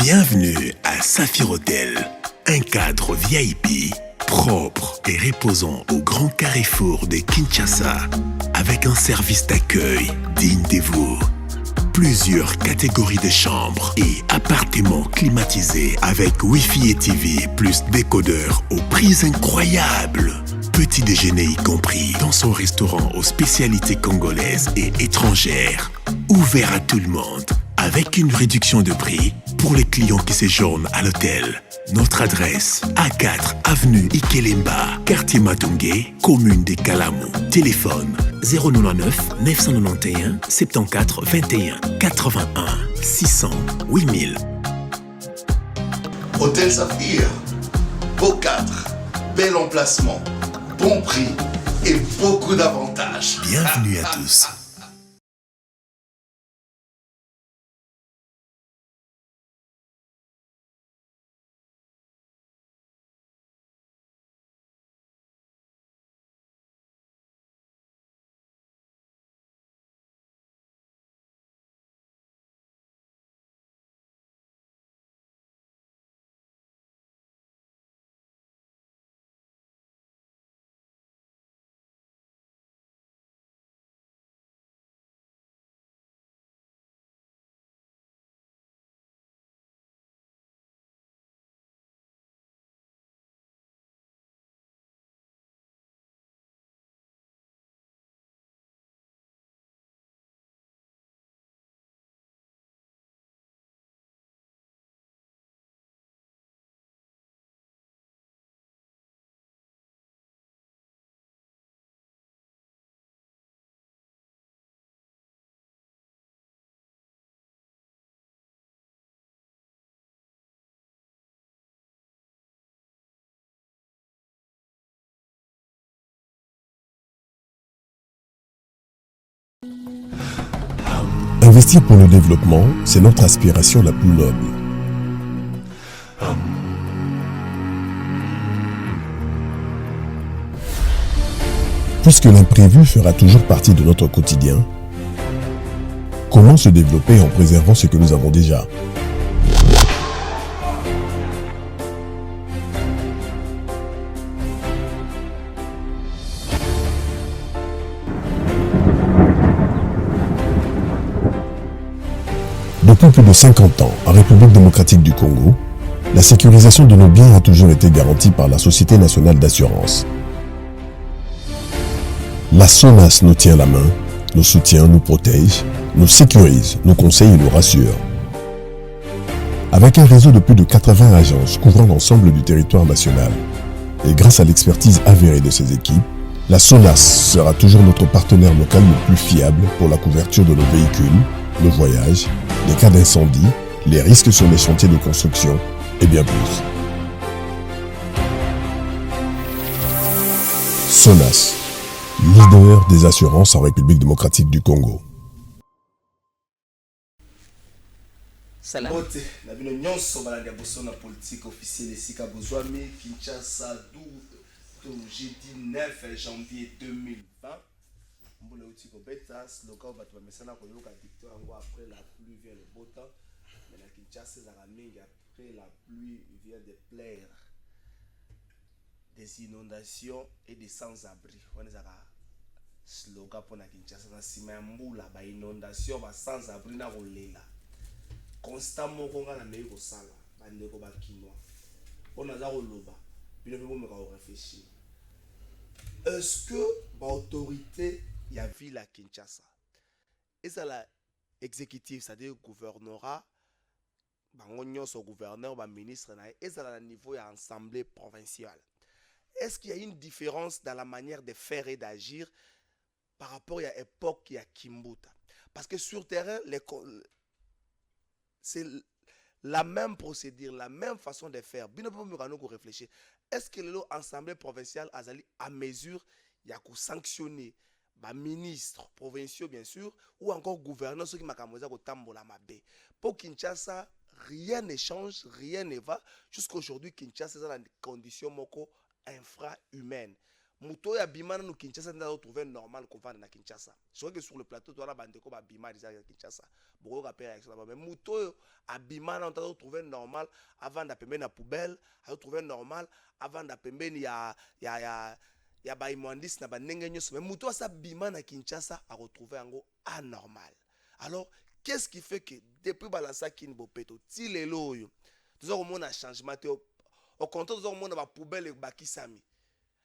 Bienvenue à Saphir Hotel, un cadre VIP, propre et reposant au grand carrefour de Kinshasa, avec un service d'accueil digne de vous. Plusieurs catégories de chambres et appartements climatisés avec Wi-Fi et TV plus décodeur aux prix incroyables. Petit déjeuner y compris dans son restaurant aux spécialités congolaises et étrangères. Ouvert à tout le monde avec une réduction de prix pour les clients qui séjournent à l'hôtel. Notre adresse, A4 avenue Ikelemba, quartier Matungé, commune des Kalamou. Téléphone 099 991 74 21 81 600 8000. Hôtel Saphir, beau cadre, bel emplacement, bon prix et beaucoup d'avantages. Bienvenue à tous. Investir pour le développement, c'est notre aspiration la plus noble. Puisque l'imprévu fera toujours partie de notre quotidien, comment se développer en préservant ce que nous avons déjà ? Depuis plus de 50 ans, en République démocratique du Congo, la sécurisation de nos biens a toujours été garantie par la Société nationale d'assurance. La SONAS nous tient la main, nous soutient, nous protège, nous sécurise, nous conseille et nous rassure. Avec un réseau de plus de 80 agences couvrant l'ensemble du territoire national, et grâce à l'expertise avérée de ses équipes, la SONAS sera toujours notre partenaire local le plus fiable pour la couverture de nos véhicules, le voyage, les cas d'incendie, les risques sur les chantiers de construction et bien plus. SONAS, leader des assurances en République démocratique du Congo. Salam. Bote, na bino nyonso balandi ya boso na politique officielle esika bozwami Kinshasa jeudi 9 janvier 2020. Mbula uti kobeta slogan bato bamesana koyoka victoire yango après la pluie vient le beau temps. Mais na Kinshasa ezaka mingi après la pluie vient de plaire. Des inondations et des sans-abri. On ezaka slogan pour na Kinshasa na sima ya mbula ba inondation ba sans-abri na kolela. Constamment konga na meyi kosala bandeko bakinois on aza koloba bino pe bomeka ko réfléchir. Est-ce que l'autorité y a ville à Kinshasa est-ce la exécutif c'est-à-dire gouvernorat bango nyonso gouverneur ba ministre na est-ce à la niveau ya assemblée provinciale? Est-ce qu'il y a une différence dans la manière de faire et d'agir par rapport à l'époque ya Kimbuta? Parce que sur terrain c'est la même procédure, la même façon de faire. Bien nous réfléchir. Est-ce que l'Assemblée provinciale a à mesure il y a sanctionner les ministres provinciaux bien sûr ou encore gouverneurs ceux qui m'a camoza ko tambola mabe. Pour Kinshasa, rien ne change, rien ne va jusqu'à aujourd'hui Kinshasa est dans des conditions moko infra-humaines. Muto ya bimana no Kinshasa n'a trouvé normal qu'on va na Kinshasa. Je crois que sur le plateau toi la bande ko ba bima déjà Kinshasa. Beaucoup rappel réaction là-bas mais muto a bimana on t'a trouvé normal avant d'appeler na poubelle, a trouvé normal avant d'appeler ya ba imwandis na ba ndenge nyos mais muto sa bimana Kinshasa a retrouvé ango anormal. Alors qu'est-ce qui fait que depuis balança kin bopeto ti lelo oyo tu as un changement au contraire tu as un poubelle et bakisami.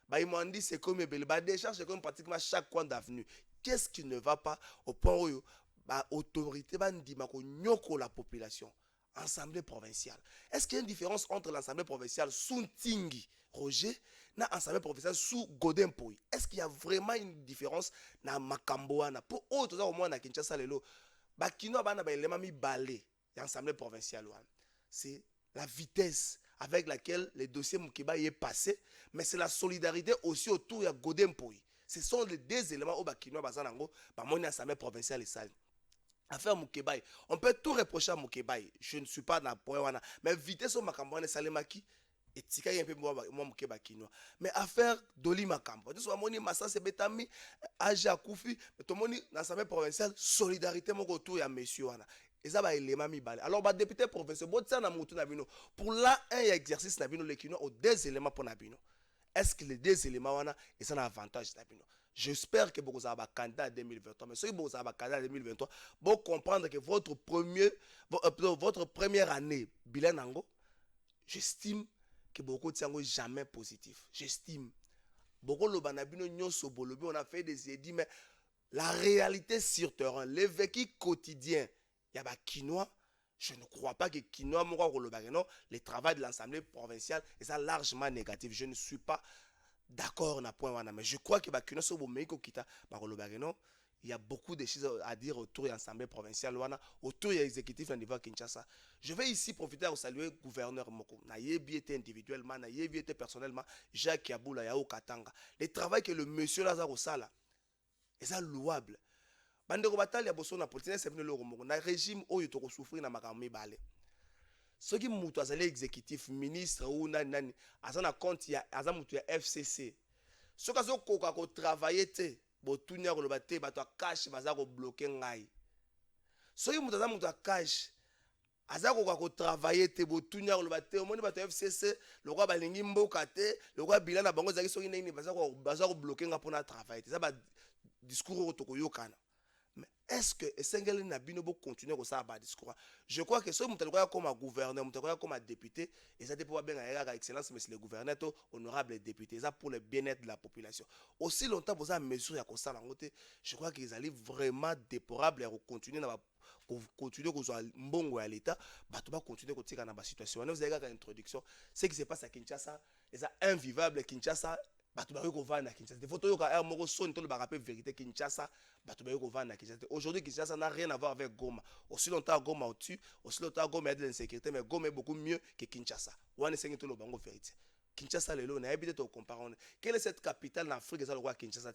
Baïmandi c'est comme belle ba décharge c'est comme pratiquement chaque coin d'avenue. Qu'est-ce qui ne va pas au point où ba autorité ba ndima ko nyoko la population. Assemblée provinciale. Est-ce qu'il y a une différence entre l'assemblée provinciale sous Tingi Roger na assemblée provinciale sous Godin Poy? Est-ce qu'il y a vraiment une différence na Makamboana pour autres au moins na Kinshasa lelo ba kino bana ba elema mi balé l'assemblée provinciale. C'est la vitesse avec laquelle le dossier Moukiba est passé, mais c'est la solidarité aussi autour de Godin Poy. Ce sont les deux éléments au Bakino Bazanango, par mon assemblée provinciale et sale. Affaire Moukiba, on peut tout reprocher à Moukiba. Je ne suis pas dans le point, mais vitesse au Makambouane Salemaki, et tika un peu moi Moukiba Kino. Mais affaire Doli Makambo, nous sommes moni Massa Sebetami, Aja Koufi, mais tout le monde dans l'assemblée provinciale, solidarité mon autour ya monsieur wana. Et ça va élément mi balé. Alors, député professeur, pour là, un exercice nabino le kino aux deux éléments pour nabino. Est-ce que les deux éléments wana et ça un avantage nabino? J'espère que vous avez un candidat en 2023. Mais si vous avez un candidat en 2023, vous comprendre que votre première année bilan nango, j'estime que beaucoup de sango jamais positif. J'estime. Beaucoup le banabino nyoso bolobi on a fait des édits mais la réalité sur terrain, le vécu quotidien. Il y a quinoa. Je ne crois pas que quinoa le travail de l'Assemblée provinciale est ça largement négatif. Je ne suis pas d'accord na point wana mais je crois que quinoa so bo meiko kita il y a beaucoup de choses à dire autour de l'Assemblée provinciale wana autour de l'exécutif au niveau Kinshasa. Je vais ici profiter pour saluer le gouverneur Moko. Na yebi été individuellement, na yebi été personnellement Jacques Yaboula Yao Katanga. Le travail que le monsieur Lazaro Sala est ça louable. Bandeko batali ya boso na politique c'est venu le romo na régime oyo to ko souffrir na makambo mibale. Ce qui mutu azali exécutif ministre ou nani azana compte ya azamutu ya FCC. Ce ka zo koka ko travailler te botunya ko lobate bato cash baza ko bloquer ngai. Ce qui mutu azamutu cash azako ko travailler te botunya ko lobate omoni bato FCC lokwa balingi mboka te lokwa bilan na bango zaki soki nini baza ko bloquer nga pona travailler te. Ça ba discours to ko yokana. Mais est-ce que Essengeli Nabino peut continuer comme ça à discours? Je crois que ce que nous comme gouverneur, nous comme député, et ça dépend bien de l'excellence, mais c'est le gouverneur honorable député, ça pour le bien-être de la population. Aussi longtemps vous avez mesure à ça, je crois qu'ils allaient vraiment déplorables et continuer à continuer à mbongo à l'état, bah tu vas continuer à continuer dans la situation. Vous avez une introduction, ce qui se passe à Kinshasa, c'est invivable Kinshasa. Aujourd'hui, Kinshasa n'a rien à voir avec Goma. Aussi longtemps Goma au-dessus, aussi longtemps Goma est de l'insécurité, mais Goma est beaucoup mieux que Kinshasa. Kinshasa, quelle est cette capitale en Afrique? Kinshasa,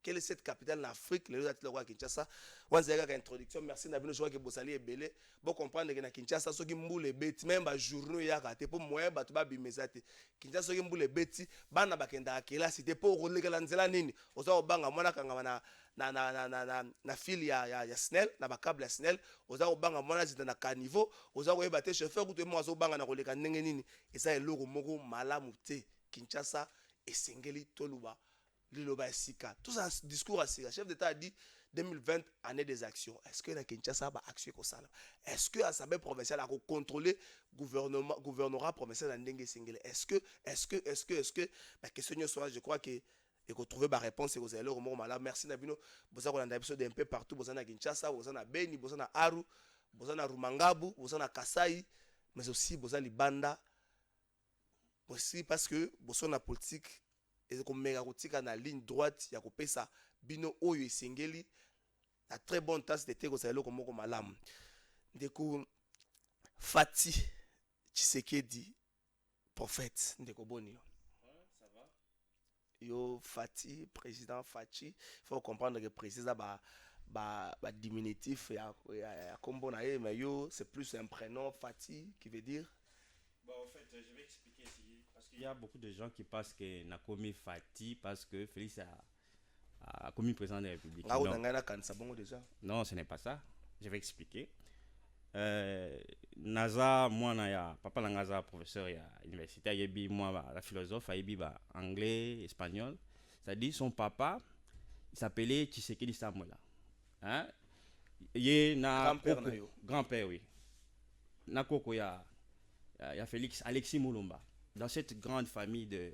quelle est cette capitale en Afrique? Le roi Kinshasa. Introduction. Merci Nabino. Je vois que Bossali est belé. Bon comprendre que Kinshasa, ceux qui moulent bêtis, même à journée, il y a raté pour moi, bah tu vas bimezate. Kinshasa, ceux qui moulent bêtis, bana bakenda akela, c'était pour rouler la nzela nini. Oza obanga mwana kanga na fil ya snell, na bakable ya snell. Oza obanga mwana zita na caniveau. Oza oyebate chauffeur ou te mo oza obanga na koleka ndenge nini. Et ça est logo moko malamu te. Kinshasa esengeli toluba. Tout ça discours à Sika. Chef d'État a dit 2020 année des actions. Est-ce que la Kinshasa va action comme ça? Est-ce que l'Assemblée provinciale a contrôlé gouvernorat provincial dans Dengue Singele? Est-ce que la question soit, je crois que et qu'on trouve ma réponse et vous allez au moment là. Merci Nabino. Vous avez un épisode un peu partout. Vous avez Kinshasa, vous avez Beni, vous avez Aru, vous avez Rumangabu, vous avez Kasai, mais aussi vous avez Banda. Aussi parce que vous avez la politique. Et comme mégarotika na ligne droite ya kopesa bino oyo esengeli na très bonne tasse de thé ko salo ko moko malamu ndeko Fati Tshisekedi prophète ndeko boni ça va yo Fati président Fati faut comprendre que président ba diminutif ya kombo na ye mais yo c'est plus un prénom Fati qui veut dire bah en fait je vais expliquer ici parce Il y a beaucoup de gens qui pensent que n'a commis Fati parce que Félix a commis président de la République. Ah, on a kanisa bongo déjà. Non, ce n'est pas ça. Je vais expliquer. Naza, moi, papa Naza, professeur à l'université, il moi, la philosophe, il anglais, espagnol. C'est-à-dire son papa, il s'appelait Tshisekedi Samuela. Hein? Grand-père, grand-père, oui. Nakoko, il y a Félix, Alexis Moulumba. Dans cette grande famille de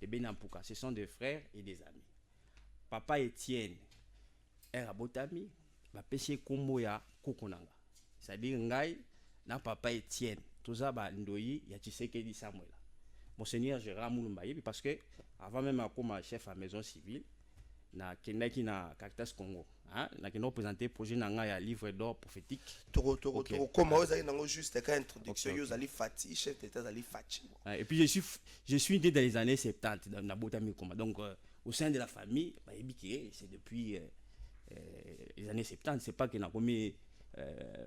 Benampuka, ce sont des frères et des amis. Papa Étienne, Erabotami, va pêcher Komboya Kokonanga. C'est-à-dire, Ngai, na papa Étienne, tout ça, Ndoyi, ya Tshisekedi Samuela. Monseigneur Gérard Moulumba, parce que, avant même comme chef à la maison civile, na Kendaki na Caritas Congo, na Kendo présenté projet nanga ya livre d'or prophétique. Comment vous avez juste une introduction, vous allez Fati, chef d'État, vous allez Fati. Et puis je suis né dans les années 70 dans Nabotami Koma. Donc au sein de la famille, c'est depuis les années 70, c'est pas que n'a commis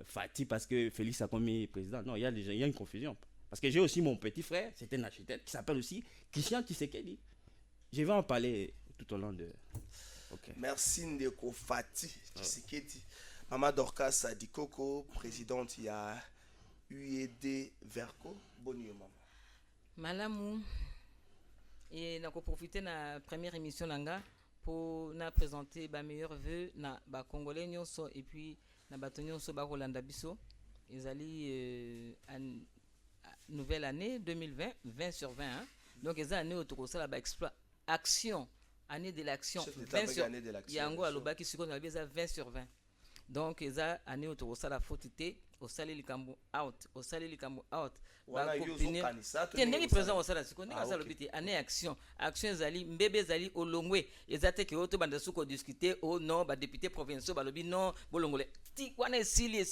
Fati parce que Félix a commis président. Non, il y a une confusion. Parce que j'ai aussi mon petit frère, c'est un architecte qui s'appelle aussi Christian Tshisekedi. Je vais en parler tout au long de. Okay. Merci Ndeko Fati Tshisekedi. Maman Dorcas Adikoko, présidente, il y a UED Verco. Bonne nuit, maman. Malamu. Et nous avons profité de la première émission pour nous présenter les meilleurs vœux na ba Congolais et puis na batonyo so ba Rolanda Biso. Ils allaient nouvelle année 2020, 20 sur 20. Hein? Donc ils ont année autour de la exploit action. Année de l'action 20 sur 20 yango alobaki siko na bieza 20 sur 20 donc eza année autour ça la fautité au sali likambo out ba copiner teneli présent au sala siko ndika sala lobiti année action ezali mbebe ezali olongwe ezate ke oto banda suko discuter au non ba député provinciaux ba lobi non bolongole ti wana esili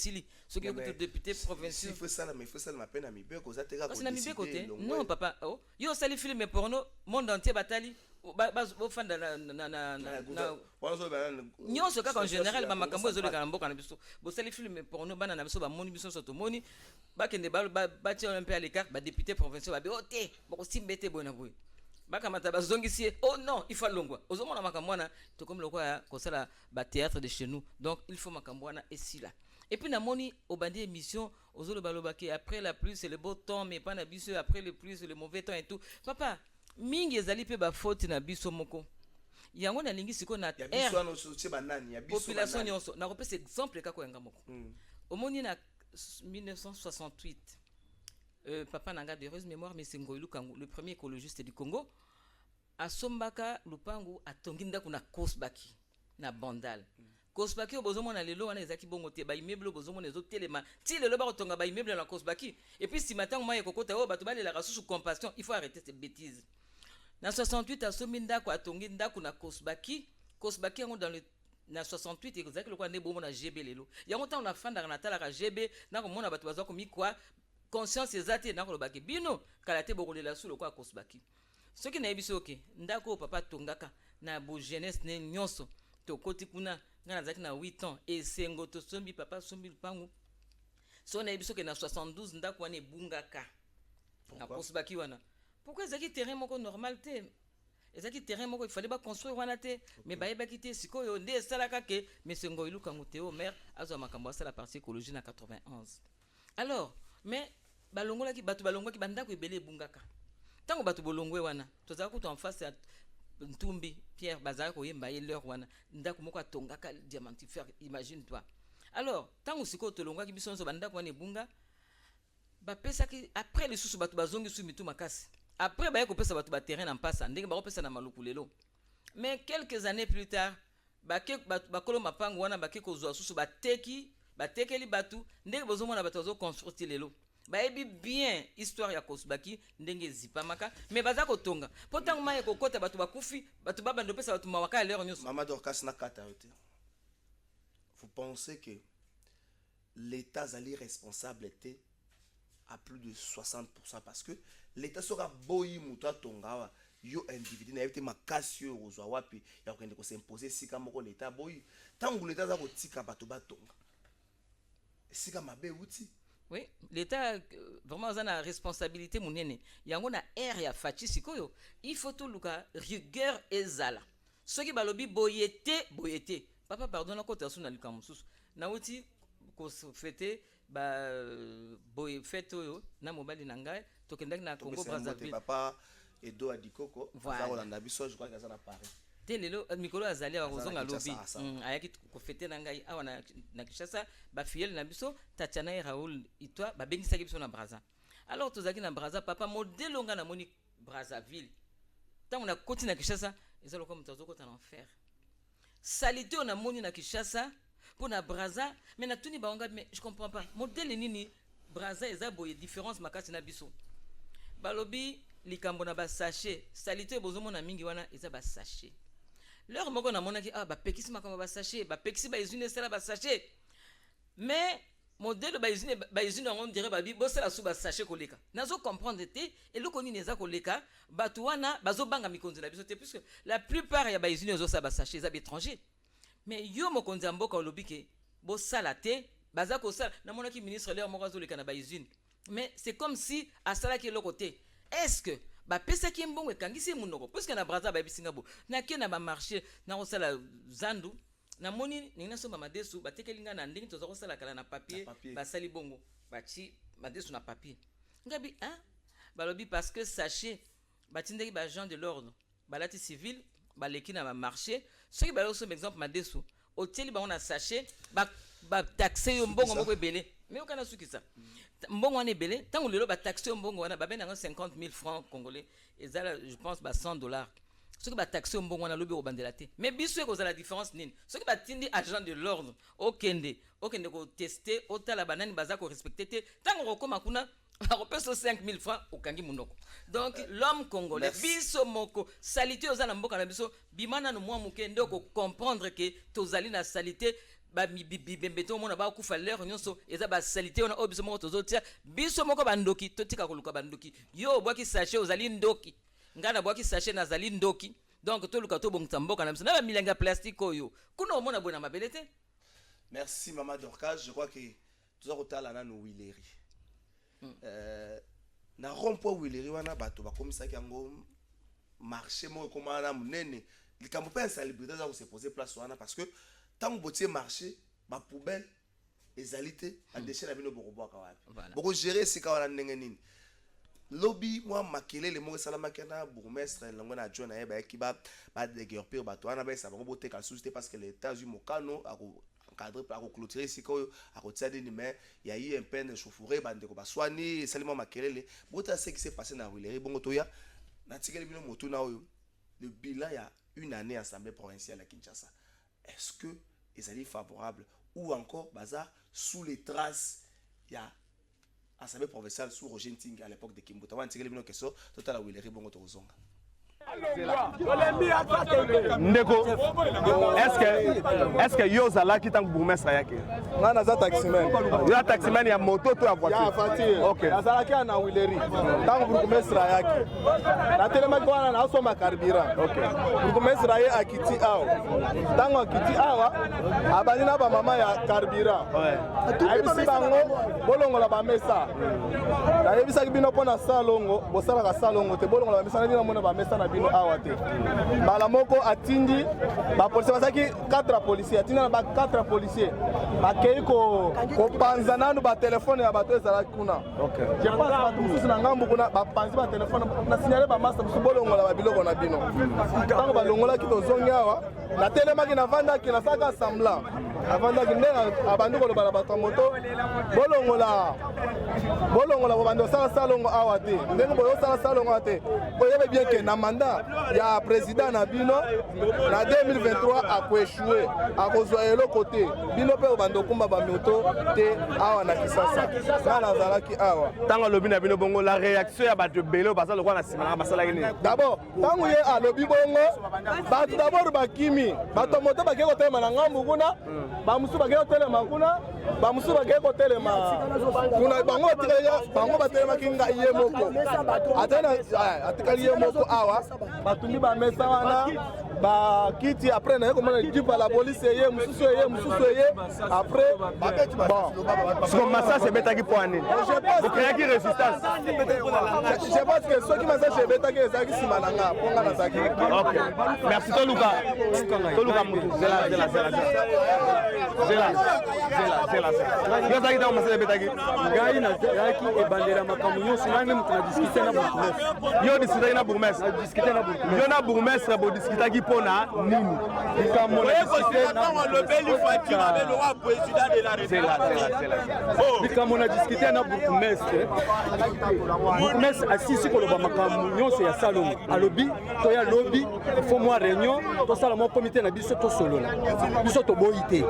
ce que le député provinciaux il faut ça ma peine à mi beko za teka ko décider non papa oh yo sali film porno monde entier batali bofanda na nyonso kaka en général bamakambo ezoleka na mboka na biso bosali filme porno bana na biso bamoni biso so tomoni bakende batia un peu à l'écart badéputé provinciaux babe o te bokosimba ete boye na boye bakamata bazongisi oh non il faut longwa ozomona makambo wana tokomi lokola kosala bathéâtre de chez nous donc il faut makambo wana esila et puis namoni obandi émission ozolobalobaki après la pluie c'est le beau temps mais pas na biso après le pluie c'est le mauvais temps et tout papa mingi ezali pe ba faute na biso moko yango na lingi siko na population nyonso na kopesa exemple kako yanga moko omoni na 1968 papa nanga de heureuse mémoire mais Ngoï Lukangu le premier écologiste du Congo asombaka lupangu atongi ndako na Kosbaki na Bandal Kosbaki obozomona lelo wana ezaki bongo te ba immeuble obozomona ezotelema ti lelo ba kotonga ba immeuble na Kosbaki et puis si matango maye kokota o bato balela rasusu compassion il faut arrêter ces bêtises. Na 68 asomi ndako atongi ndako na Kosbaki yango dans le na 68 ezaki lokwa ne bomo na GB lelo yango ta on a fanda na tala ka GB na ko mona bato bazwa komi kwa conscience ezate na ko lobaki bino kala te bokolela su lokwa Kosbaki soki na yebiso ke ndako papa tongaka na bo jeunesse ne nyonso to koti kuna ngana zaki na 8 ans et sengo to sombi papa sombi lupangu so na yebiso ke na 72 ndako wana ebungaka na Kosbaki wana. Pourquoi ezaki terrain moko normal te ezaki terrain moko il fallait pas construire wana te mais ba yeba kité sikoyo nde salaka ke monsieur Ngoï Lukangu Théo maire azo makambo sa la partie écologie na 91 alors mais balongolaki batu balongwaki bandako ebele bungaka tango batu bolongwe wana tozaka kutu en face à Ntumbi Pierre bazaka koyemba ye leur wana ndako moko atongaka diamantifère imagine toi alors tango sikoyo tolongwaki biso nso bandako wana ebunga ba pesaki après les sous batu bazongi su mitu makasi après ba yeko pesa batu ba terrain en passe ndenge ba pesa na maluku lelo mais quelques années plus tard ba kolo mapango wana ba keko zo susu ba tekeli batu ndenge bozomona batu zo construire lelo ba ebi bien histoire ya Kosbaki ndenge zipamaka mais baza ko tonga potango maye ko kota batu bakufi batu baba ndo pesa batu mawaka leur nyonso Maman Dorcas na kata yote. Vous pensez que l'État est responsable était à plus de 60% parce que l'État sera boyi muta tongawa yo individu na yete makasi yo ozwa wapi ya kwende ko s'imposer sika moko l'État boyi tangu l'État za ko tika bato batonga sika mabe uti Oui, l'État vraiment a une responsabilité monene. Yango na air ya fachi sikoyo. Il faut tout luka rigueur ezala. Ce qui balobi boyete. Papa pardon na kota suna likamusus. Na uti ko fete ba boy fete oyo na mobali na ngai tokendaki na Congo Brazzaville. Papa Edo Adikoko, voilà. Je crois que ça n'a pas. Telelo mikolo azali wa kozonga lobi ayaki ko fete na ngai awa na Kinshasa ba fiel na biso Tatiana et Raoul itwa ba bengisaki biso na Brazza. Alors tozaki na Brazza papa modelo nga na moni Brazzaville. Tango na koti na Kinshasa ezalo comme tozoko ta l'enfer. Salité on a moni na Kinshasa pour na Brazza mais na tuni baonga mais je comprends pas. Modèle nini Brazza eza boye différence makati na biso. Balobi likambo na ba sachet salité bozomo na mingi wana eza ba sachet. Leur moko na monaki ba pekisi makamba ba sachet ba pekisi ba izune sala ba sachet mais modèle ba izune on dirait ba bi bosala sou ba sachet koleka nazo comprendre te et loko nini eza koleka batu wana bazo banga mikonzi na biso te puisque la plupart ya ba izune zo sa ba sachet za étranger mais yo mokonzi mboka olobike bosala te baza ko sala na monaki ministre leur moko azoleka na ba izune mais c'est comme si asala ki loko te est-ce que ba pesa ki mbongo ekangisi munoko parce que na Brazza ba bisinga bo na ke na ba marché na kosala zandu na moni nina so ba madesu ba tekelinga na ndingi toza kosala kala na papier ba sali bongo ba chi madesu na papier ngabi balobi parce que sachez ba tindeki ba agent de l'ordre ba lati civil ba leki na ba marché ce qui ba yo so exemple madesu hôtel ba on a sachet ba taxer yo mbongo moko ebele mais okana sukisa mbongo wana ebele tango lelo ba taxer yo mbongo wana ba bena 50 000 francs congolais ezala je pense ba $100 ce qui ba taxer yo mbongo wana lobi obandela te mais biso ekozala la différence nini ce qui ba tindi agent de l'ordre okende ko tester otala banani baza ko respecter te tango kokoma kuna bakopesa 5 000 francs okangi munoko donc l'homme congolais biso moko salité oza na mboka na biso bimana no mwa muke ndoko comprendre que tozali na salité ba bimbeto mona ba kufa lero nyonso eza ba salité ona obiso moko tozotia biso moko bandoki totika koluka bandoki yo bwaki sachet ozali ndoki ngana bwaki sachet nazali ndoki donc toluka to bongta mboka na biso na ba milenga plastique oyo kuna omona bona mabele te. Merci Maman Dorcas, je crois que toza kotala na no Wileri na rond-point Wileri wana bato bakomisaki yango marché moko komana munene likambo pe insalubrité za ko se poser place wana parce que tant botier marché ba poubelle ezalité a déchet na bino bokoboka wapi boko gérer sika wana ndenge nini lobby moi makelele mo salama kana bourgmestre lango na John ayeba ekiba ba déguerpir bato wana ba sa bako boteka société parce que les États-Unis mokano encadré par clôturer sika oyo akotia dini mais il y a eu un peine de chauffourée bande ko baswani salima makelele bota ce qui s'est passé na Wileri bongo toya na tikeli bino motu na oyo le bilan il y a une année assemblée provinciale à Kinshasa. Est-ce que ils allaient favorables ou encore baza sous les traces il y a assemblée provinciale sous Roger Ntinga à l'époque de Kimbuta wan tikeli bino keso total Wileri bongo to zonga Ndeko, est-ce que yo zala ki tangu bourgmestre yake? Ngana za taximan. Yo taximan ya moto to ya voiture. Ya voiture. OK. Azala ki na Wileri. Tangu bourgmestre yake. Na telema kwa na soma carburant. OK. Bourgmestre ye akiti awa. Tangu akiti awa abani na ba mama ya carburant. Ouais. Ayebisi bango bolongola ba mesa. Na yebisa bino pona salongo, bosala ka salongo te bolongola ba mesa na bino mona ba mesa na bino awa te. Bala moko atindi ba policier basaki 4 policiers atindi na ba 4 policiers bakei ko panza nanu ba téléphone ya bato ezala kuna. OK. Je pense ba mususu na ngambu kuna ba panzi ba téléphone na signaler ba master bolongola ba biloko na bino. Tango ba longola ki tozongi awa na telemaki na vanda ki na saka semblant. Avanda ki ndenga abandu ko loba ba moto bolongola bobando sala salongo awa te. Ndengo boyo sala salongo awa te. Boyebe bien que na mandat ya président na bino na 2023 a échoué a kozwa eloko te bino pe obando kumba ba moto te awa na Kisasa na zalaki awa Tango lobi na bino bongo la réaction ya bato belo basala kwa na sima na basala ni. D'abord tango ye a lobi bongo bato d'abord bakimi bato moto bakeko telema na ngambu kuna ba musu bakeko telema kuna bamosusu bakei kotelema kuna bango batelemaki ngai ye moko atikali ye moko awa batumbi bamesa wana bakiti après naye komona jipa la polisi eye mosusu eye après bon siko masasi ebetaki mpo ya nini bokreaki résistance je pense que soki masasi ebetaki ezalaki nsima na nga mpo nga nazalaki ok merci toluka mutu zela yo azalaki ntango masasi ebetaki ngai nazalaki ebandela makambo nyonso ngai nde moto nadiskute na bourgmestre yo odiskutaki na bourgmestre yo na bourgmestre bodiskutaki mpo na nini likambo likambo na diskute na bourgmestre asisi koloba makambo nyonso ya salongo alobi toya lobi ifo mwa réunion tosala mwa komite na biso tosolola biso toboyi te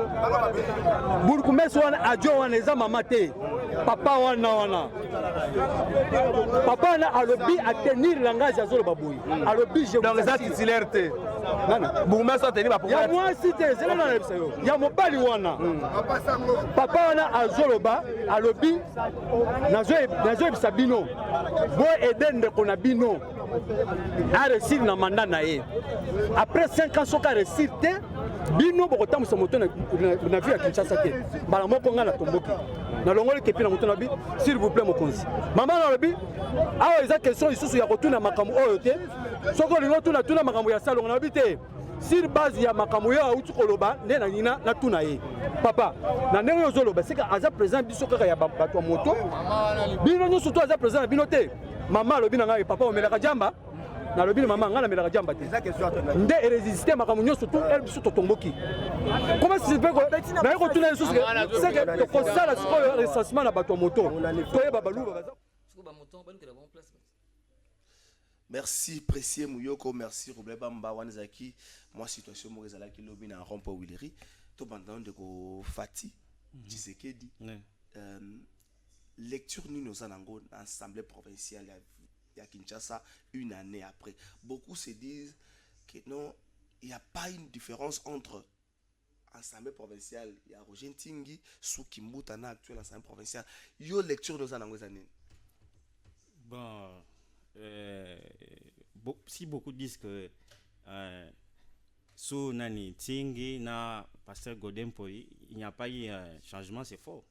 bourgmestre wana adio wana eza mama te papa wana alobi atenir langage azoloba boyi alobi donc eza titulaire te bourgmestre ateni ya mwasi te ezela na yebisa yo ya mobali wana papa wana azoloba alobi nazoyebisa bino boyede ndeko na bino aresir na manda na ye après 5 ans soki aresir te bino bokotambusa moto na vi ya kinshasa te mbala moko ngai natomboki nalongoli kepi na moto na bi s'il vous plaît mokonzi mama nalobi awa eza question lisusu ya kotuna makambo oyo te soki olingi otuna makambo ya salongo nalobi te sur base ya makambo oyo auti koloba nde na nina natuna ye papa na ndenge oyo ozoloba sika aza président biso kaka ya bato ya moto bino nyonso to aza président na bino te mama alobi na ngai papa omelaka jamba nalobi na mama ngai namelaka jamba te nde erésiste makambo nyonso tu ele biso totomboki comment si pe naye kotuna lisusu seke tokosala sikoyo recensement na bato ya moto toyeba baluba baza. Merci précieux Mouyoko, merci Roublé Bamba Wanzaki. Moi situation mo ezalaki lobi na rompo Willery. To bandon de ko Fati Tshisekedi. Lecture ni nos anango assemblée provinciale à Kinshasa une année après. Beaucoup se disent que non, il n'y a pas une différence entre assemblée provinciale et Roger Ntingi sous Kimbutana actuelle assemblée provinciale. Yo lecture nos anango zané. Bon si beaucoup disent que sous Nani Tingi na pasteur Godempo il n'y a pas eu un changement, c'est faux.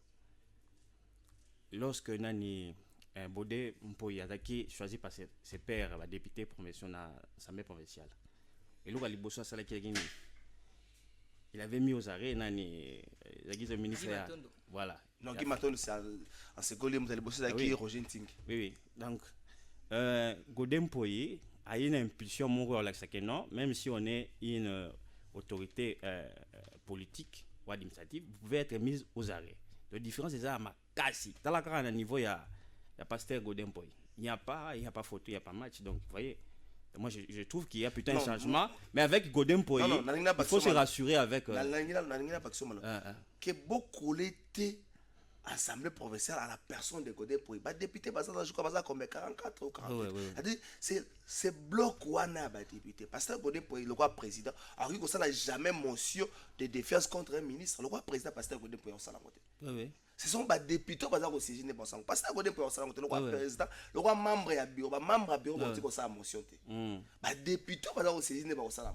Lorsque Nani Bodé Mpoyi a choisi par ses pairs la députée promotion à l'Assemblée provinciale et là il avait mis aux arrêts Nani le ministre voilà donc il m'attend c'est en seconde vous allez bosser avec Roger Ntingi. Oui donc Godempo a une impulsion non, même si on est une autorité politique ou administrative, vous pouvez être mise aux arrêts. La différence c'est à ma casse. Dans la grande niveau, il y a pasteur Godempo. Il n'y a pas photo, il n'y a pas match. Donc, vous voyez, moi je trouve qu'il y a plutôt un changement. Mais avec Godempo, il faut se rassurer avec. Que beaucoup l'été. Assemblée provinciale à la personne de Godé pour les députés comme 44 ou 48. C'est bloc où on a des députés. Parce que Godé pour le roi président, alors qu'il n'a jamais mention de défiance contre un ministre. Le roi président, parce que Godé pour le ce sont des députés qui ont saisi les personnes. Parce que Godé pour le roi président, le roi membre à bureau, membre à bureau, qui ont mention. Les députés qui ont saisi les personnes.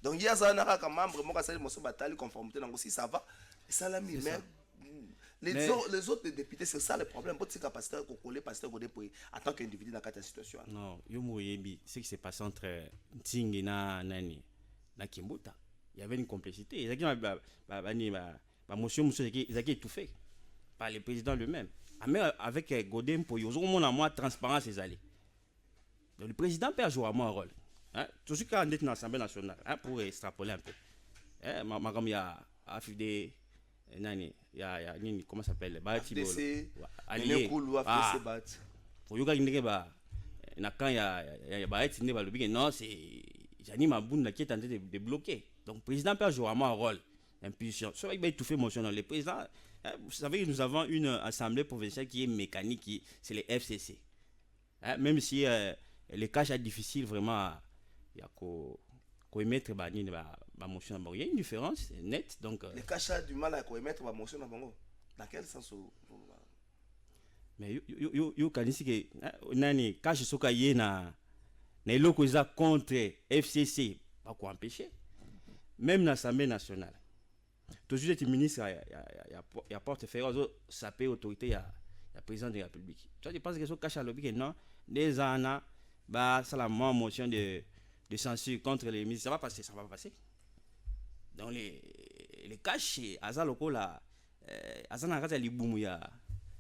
Donc il y a un membre qui a mention de conformité. Donc si ça va, ça l'a mis. Les autres députés, c'est ça le problème. Votre capacité à coller pasteur Godé pour en tant qu'individu dans cette situation. Non, ce qui s'est passé entre Ntingi et Kimbuta, il y avait une complicité. Ils ont étouffé par le président lui-même. Mais avec Godé, il y a au moins transparence. Le président peut jouer un rôle. Tout ce qui est dans l'Assemblée nationale, pour extrapoler un peu. Il y a AFD. Nani ya nini comment s'appelle Bati Bolo allié pour yoga ndenge ba na quand ya Bati ne ba lobi non c'est Jani Mabunda qui est en train de bloquer donc président peut jouer un rôle impulsion soit il va étouffer motion le président vous savez nous avons une assemblée provinciale qui est mécanique c'est les FCC même si les cas sont difficiles vraiment il y a émettre motion. Il y a une différence nette donc les cachats du mal à émettre ma motion dans bango. dans quel sens mais yo kanisi ke nani kashi soka ye na eloko eza contre FCC pas quoi empêcher même dans l'Assemblée nationale toujours être ministre ya portefeuille ça peut autorité ya président de la République tu vois je pense que so cache à lobby que non des années bah ça la motion de censure contre les ministres ça va pas passer donc les caches azaloko la azana kaza libumu ya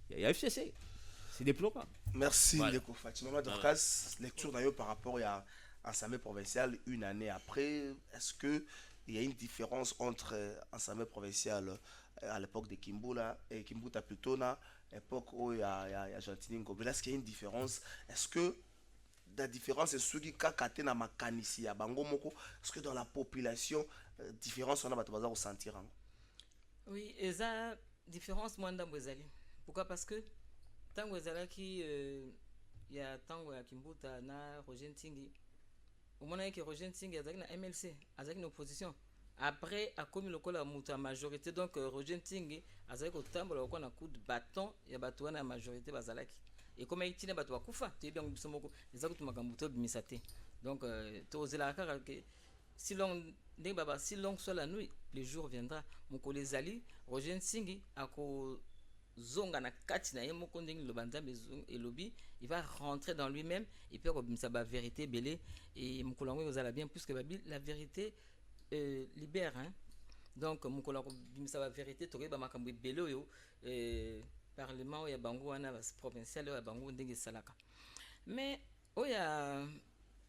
FCC c'est déplorable. Merci Leko Fatima Dorcas. Lecture d'ailleurs par rapport à l'Assemblée provinciale une année après. Est-ce que il y a une différence entre l'Assemblée provinciale à l'époque de Kimbula et Kimbuta plutôt à l'époque où il y a Gentini Ngobela? Est-ce qu'il y a une différence? Est-ce que la différence est ce qui kakate na makanisi à bango moko? Est-ce que dans la population différence on a pas ressentir? Oui, et ça différence moi dans Bozali. Pourquoi? Parce que tant que qui il y a tant que Kimbuta na Roger Ntingi au moment que Roger Ntingi a na MLC avec une opposition après a commis le la muta majorité donc Roger Ntingi avec au tambola ko na coup de bâton ya bato na majorité bazalaki et comme il tient bato kufa te bien bisomoko ezako makambuto bimisate donc tozela kaka que si long soit la nuit le jour viendra mokolo ezali Roger Ntingi ako zonga na kati na yemo kondeng le banzambe elobi il va rentrer dans lui-même et puis comme ça ba vérité belé et mkolango ozala bien puisque la vérité libère hein donc mkolango ça ba vérité to ba makambo belé yo parlement ya bango wana provincial ya bango ndenge salaka mais oya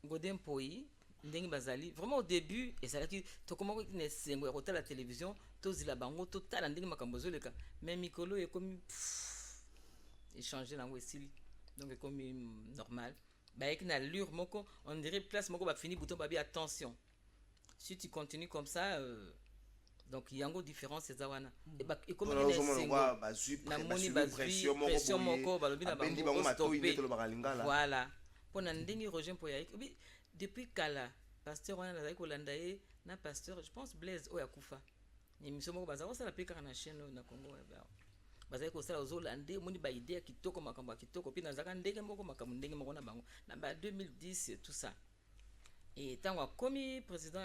godem poi ndenge bazali vraiment au début et ça là qui to comment ne sengo ya la télévision tous la bango total ndenge makambo zoleka mais mikolo est comme échanger langue aussi donc comme normal ba avec na allure moko on dirait place moko ba fini bouton ba bien attention si tu continues comme ça donc il y a une différence c'est ça wana et comme il est na moni pression moko ba lobi na bango stopper voilà pona ndenge Roger Mpoya depuis kala pasteur wana na kolanda ye na pasteur je pense Blaise Oyakufa émission moko bazako sala peka na chaîne na Congo ba bazako sala ozolande moni ba idée kitoko makambo kitoko puis nazaka ndenge moko makambo ndenge moko na bango na ba 2010 tout ça et tant comme président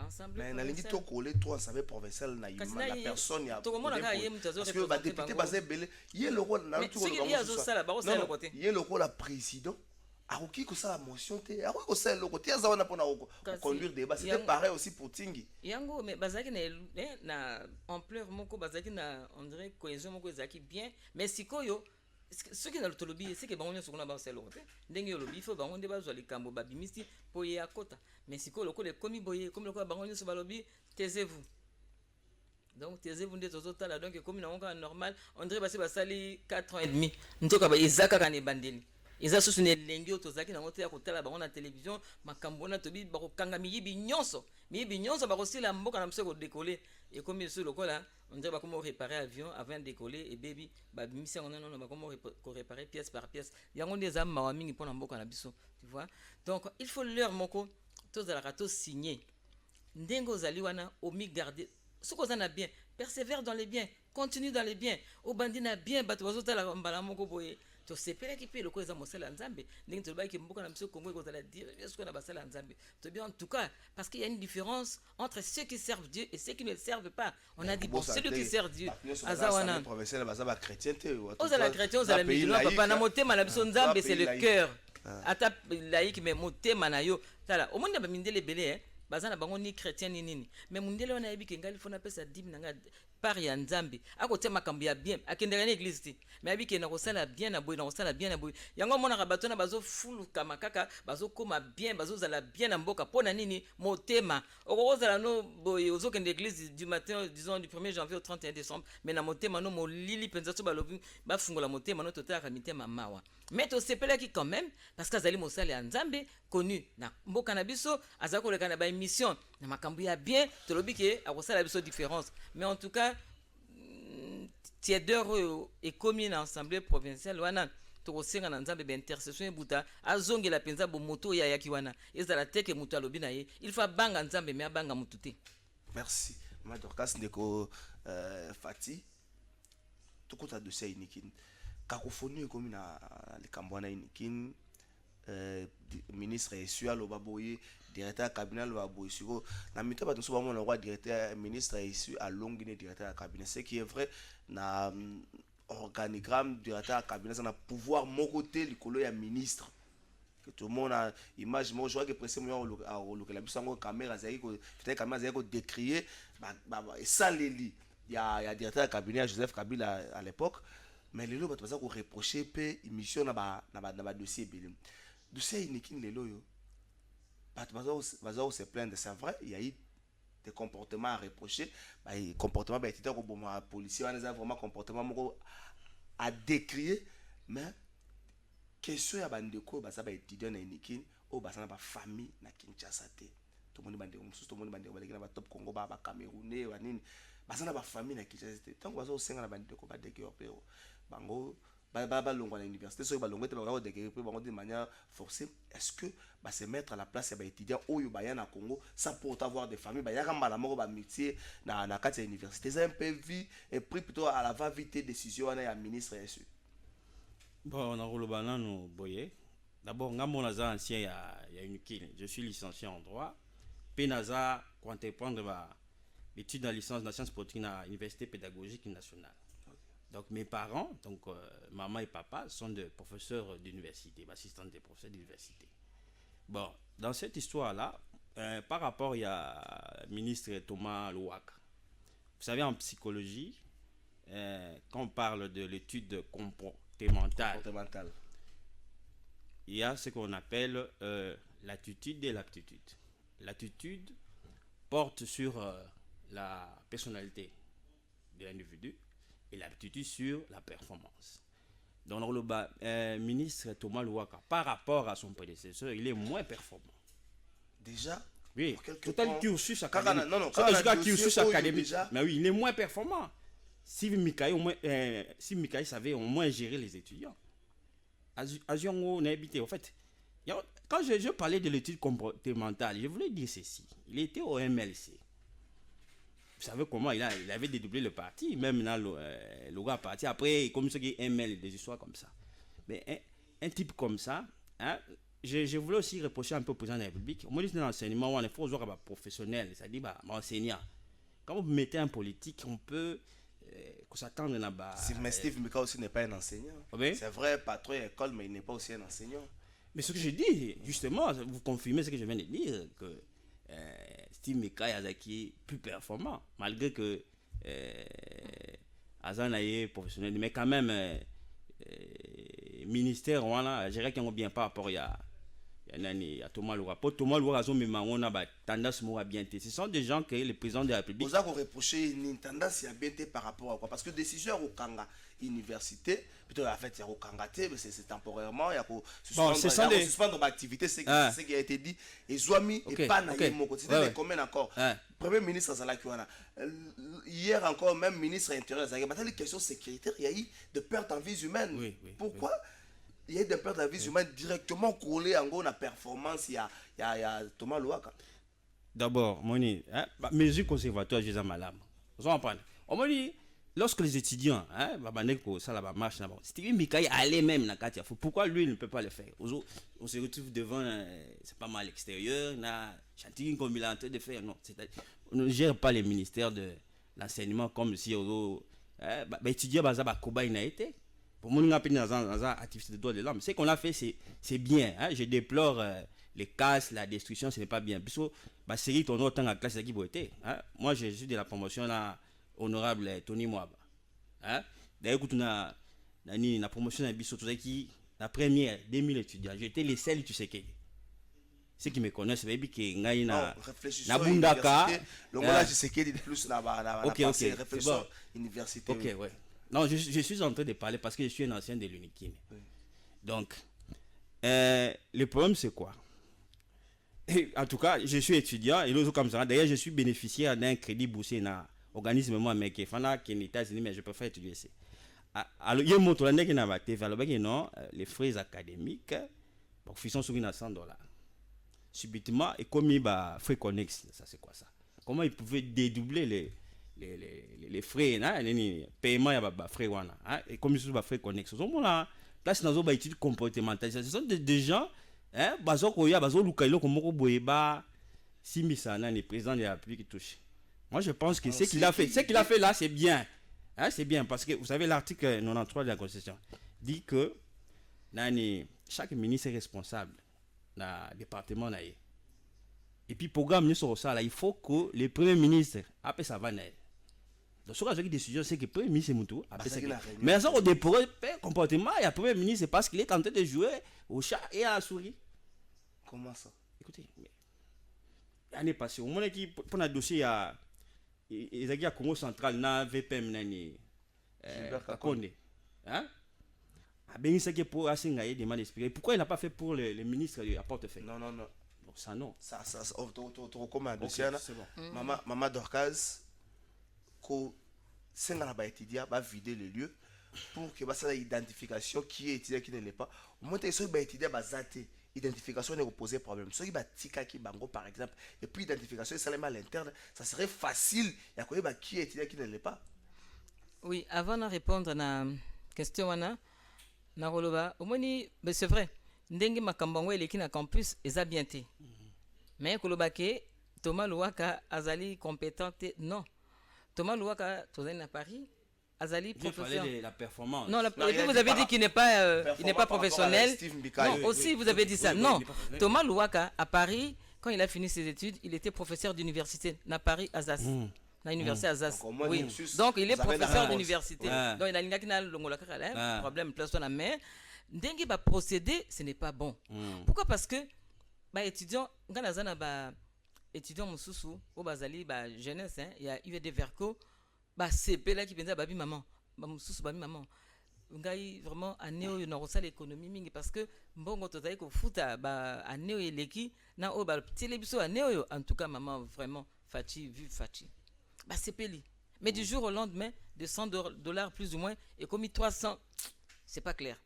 ensemble mais nalingi to coller toi savait provincial na la personne ya parce que ba député bazé belé yé le rôle na tout le yé le rôle la président akoki ko ça motion te akoki ko ça le côté za wana pona conduire débat c'était pareil aussi pour Tingi yango mais bazaki na ampleur moko bazaki na on dirait cohésion moko ezaki bien mais sikoyo ce qui na lotolobi c'est que bango nyonso kuna ba ça le côté ndenge yo lobi faut bango nde bazwa likambo babimisi po ye akota mais sikoyo lokole komi boye comme lokole bango nyonso balobi taisez-vous donc taisez-vous nde tozotala donc comme na onka normal on dirait basali 4 ans et demi ntoka ba izaka kana bandeli eza susu ne lengi otozaki na ngote ya kotala bango na télévision makambo na tobi bakokanga miyibi nyonso bakosila mboka na mseko décoller et comme isso lokola on dirait bakomo réparer avion avant de décoller et baby babimisi ngo non bakomo réparer pièce par pièce yango ndeza mawa mingi pona mboka na biso tu vois donc il faut leur moko tozala rato signer ndengo zali wana omi garder ce qu'on a bien persévère dans les biens continue dans les biens au bandina bien bato bazotala mbala moko boye to sepela qui peut le cause mosala nzambe ndenge to ba ki mboka na msoko Congo kozala dire est-ce qu'on a basala nzambe to bien en tout cas parce qu'il y a une différence entre ceux qui servent Dieu et ceux qui ne le servent pas on a dit bon celui qui sert Dieu azawana provincial bazaba chrétien te ozala chrétien ozala musulman papa na motema na biso nzambe c'est le cœur ata laïque mais motema na yo tala au monde ba mindele belé bazana bango ni chrétien ni nini mais mundele wana yebi kengali fona pesa dim nanga par ya nzambe akote makambo ya bien akendela na église ti mais abi ke na kosala bien na boy na kosala bien na boy yango mona rabato na bazo fulu kama kaka bazo koma bien bazo zala bien na mboka pona nini motema okozala no boy ozokende église du matin disons du 1er janvier au 31 décembre mais na motema no molili penza to balobi bafungola motema no totaka mitema mawa mais to sepela ki quand même parce que azali mosali ya nzambe connu na mboka na biso azako leka na ba émission na makambo ya bien to lobi ke akosala biso différence mais en tout cas tièdeur et commune assemblée provinciale wana tokosenga na nzambe intercession buta azongela penza bo moto ya yaki wana ezala teke mutu alobi na ye il faut banga nzambe mais abanga mutu te. Merci Madorcas ndeko Fati tokota dossier inikin cacophonie ekomi na likambo wana inikin ministre esu aloba boye directeur ya cabinet aloba boye siko na mito bato mosusu bamona kwa directeur ministre esu alongi ne directeur ya cabinet ce qui est vrai na organigramme directeur ya cabinet ça na pouvoir moko te likolo ya ministre que tout le monde a image moi je vois que pressé moi la biso ngo caméra zaki ko peut-être caméra zaki ko décrier et ça leli il y a directeur de cabinet Joseph Kabila à l'époque mais lelo bato baza ko reprocher pe émission na ba dossier belé dossier inikin lelo yo bato baza se plaindre c'est vrai il y a eu des comportements à reprocher comportement ba étudiant ko boma policier wana za vraiment comportement moko à décrier mais question ya bandeko baza ba étudiant na inikin o baza na ba famille na Kinshasa te tout le monde bandeko mususu tout le monde bandeko baleki na ba top Congo ba Camerounais ba nini baza na ba famille na Kinshasa te tant baza o senga na bandeko ba deke européen bango ba longwa na université so ba longwa te ba deke pe bango de manière forcée est-ce que ba se mettre à la place ya ba étudiant oyo ba ya na Congo ça pour avoir des familles ba ya kamba moko ba métier na kati ya université c'est un peu vu et pris plutôt à la va vite décision na ya ministre SU. Bon, on a roulé banane boye. D'abord, ngambo naza ancien ya Unikine. Je suis licencié en droit. Puis naza contemporain l'étude de la licence de sciences politiques à l'université pédagogique nationale. Donc mes parents, donc maman et papa sont des professeurs d'université, assistants des professeurs d'université. Bon, dans cette histoire-là, par rapport il y a ministre Thomas Louaka. Vous savez en psychologie, quand on parle de l'étude comportementale, il y a ce qu'on appelle l'attitude et l'aptitude. L'attitude porte sur la personnalité de l'individu et l'aptitude sur la performance. Donc le ministre Thomas Louaka, par rapport à son prédécesseur, il est moins performant. Déjà oui, total cursus académique. Mais oui, il est moins performant. Si Mikaï savait au moins gérer les étudiants. En fait, quand je parlais de l'étude comportementale, je voulais dire ceci. Il était au MLC. Vous savez comment il avait dédoublé le parti, même dans le gars parti. Après, comme ce qui est ML, des histoires comme ça. Mais un type comme ça, hein, je voulais aussi reprocher un peu au président de la République. On me dit dans l'enseignement, on est fort professionnel, c'est-à-dire enseignant. Quand vous mettez un politique, on peut s'attendre là-bas. Mais Steve Mika aussi n'est pas un enseignant. Okay. C'est vrai, patron à l'école, mais il n'est pas aussi un enseignant. Mais ce que je dis, justement, vous confirmez ce que je viens de dire, que Steve Mika est plus performant, malgré que Azan est professionnel. Mais quand même, ministère, voilà, je dirais qu'il y a bien par rapport à Thomas Loura. Pour Thomas Loura, on a tendance à bien. Ce sont des gens que le président de la République. Vous avez reproché une tendance à bien par rapport à quoi? Parce que décision au Kanga université, plutôt la fait au Kanga, c'est temporairement, il y a suspendre l'activité, c'est ce qui a été dit. Et Zouami et pas Naïm Moko. C'était combien encore? Premier ministre Zalakiwana. Hier encore, même ministre intérieur Zalakiwana. Maintenant, les questions sécuritaires, il y a eu de pertes en vies humaines. Pourquoi? Il y a des pertes de vie humaine directement collées en gros la performance. Il y a Thomas Louaka. D'abord, Moni, mesures conservatoires, je les ai malades. Vous comprenez? On m'a dit, lorsque les étudiants, ça là marche là-bas. Steve Mikaï allait même dans Katia. Pourquoi lui il ne peut pas le faire? On se retrouve devant, c'est pas mal à l'extérieur, on a chanté comme il est en train de faire. Non, on ne gère pas les ministères de l'enseignement comme si les étudiants Koba n'a été. Pour moi, on a dans activité de droit de l'homme. Ce qu'on a fait, c'est bien. Hein? Je déplore les casses, la destruction, ce n'est pas bien. Parce que la série tourne autant la classe qui a été. Moi, je suis de la promotion là, honorable Tony Mwaba. Hein? D'ailleurs, quand on a la promotion de Bissot, la première, 2000 étudiants, j'étais les seuls, tu sais que. Ceux qui me connaissent, c'est que na Bundaka. Le là, je sais qu'il est plus là-bas. Réflexion université. Ok, ouais. Non, je suis en train de parler parce que je suis un ancien de l'Unikine. Oui. Donc, le problème, c'est quoi? En tout cas, je suis étudiant et l'autre comme ça. D'ailleurs, je suis bénéficiaire d'un crédit boursier dans l'organisme qui est aux États-Unis, mais je préfère étudier ici. Alors, il y a un mot qui non, les frais académiques, pour qu'ils sont sur $100. Subitement, et comme il y a frais connexes, ça c'est quoi ça? Comment ils pouvaient dédoubler les frais na nini paiement ya ba frais wana et comme sur ba frais connexe so mona place nazo ba étude comportementale ce sont des gens bazo koya bazo lukailo ko moko boye ba simisa na le président de la République touche. Moi je pense que ce qu'il a fait là c'est bien. C'est bien parce que vous savez l'article 93 de la Constitution dit que chaque ministre est responsable dans le département là. Et puis programme sur ça là, il faut que le premier ministre après ça va naître. Donc ce que décision c'est que le premier ministre Moutou après ça. Mais ça au dépôt comportement il y a premier ministre parce qu'il est en train de jouer au chat et à la souris. Comment ça? Écoutez, l'année passée au moins qui pour un dossier à Ezaki à Congo central na VPM nani Kakonde. Hein? Ben ça qui pour Asingaye demande d'expliquer pourquoi il n'a pas fait pour le ministre à portefeuille. Non. Donc ça non. Ça tu recommandes dossier là. C'est bon. Maman Dorcas ko senga ba étudiant va vider le lieu pour que ça l'identification qui est étudiant qui ne l'est pas. Au moins ça ba étudiant ba zaté identification ne poser problème. Ceux qui ba tika ki bango par exemple et puis identification seulement à l'interne, ça serait facile ya ko ba qui est étudiant qui ne l'est pas. Oui, avant de répondre à la question wana na roloba omoni mais c'est vrai ndenge makambango eleki na campus eza bien te. Mais koloba ke Thomas Louaka azali compétent non. Thomas Louaka tozali na Paris azali professeur. Il fallait la performance. Non, vous avez dit qu'il n'est pas professionnel. Non, aussi vous avez dit ça. Non, Thomas Louaka à Paris, quand il a fini ses études, il était professeur d'université à Paris Azaz. Dans l'université Azaz. Oui. Donc il est professeur d'université. Donc il a un problème place on a mais ndenge ba procéder, ce n'est pas bon. Pourquoi? Parce que ba étudiant ngana ba étudiant mususu au bazali ba jeunesse il y a UVD Verco ba CP là qui pensa babi maman ba mususu babi maman ngai vraiment aneo na rosala économie mingi parce que mbongo tozali ko futa ba aneo eleki na o ba télévision aneo en tout cas maman vraiment Fachi vu Fachi ba CP li mais du jour au lendemain de $100 plus ou moins et commis 300 c'est pas clair.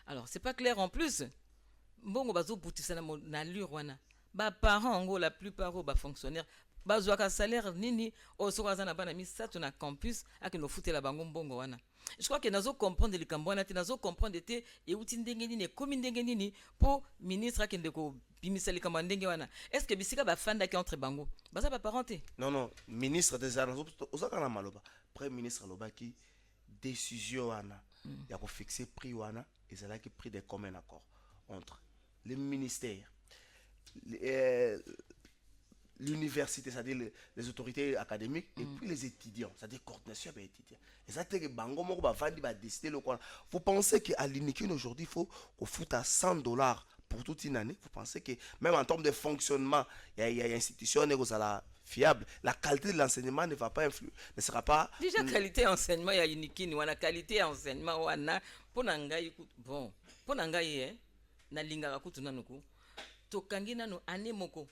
Alors c'est pas clair en plus mbongo bazo boutisa na lurwana ba parents ngo la plupart ba fonctionnaires bazwaka salaire nini osokaza na bana misato na campus akino futela bango mbongo wana. Je crois que nazo comprendre likambo wana te nazo comprendre te e uti ndenge nini komi ndenge nini po ministre akende ko bimisa likambo ndenge wana. Est-ce que bisika ba fanda ki entre bango baza ba parenté? Non, ministre des arts ozaka na maloba. Premier ministre loba ki décision wana ya ko fixer prix wana ezala ki prix de commun accord entre les ministères l'université, c'est-à-dire les autorités académiques et puis les étudiants, c'est-à-dire coordination avec les étudiants. Et ça, c'est que Bango Moko va décider le quoi. Vous pensez qu'à l'INIKIN aujourd'hui, il faut qu'on foute à $100 pour toute une année. Vous pensez que même en termes de fonctionnement, il y a une institution fiable. La qualité de l'enseignement ne va pas influer, ne sera pas. Déjà, qualité enseignement, il y a UNIKIN, on a qualité enseignement, on a. Pour Nangaï, bon, pour Nangaï, na linga kutu nanuku. Tokangi nanu ane moko.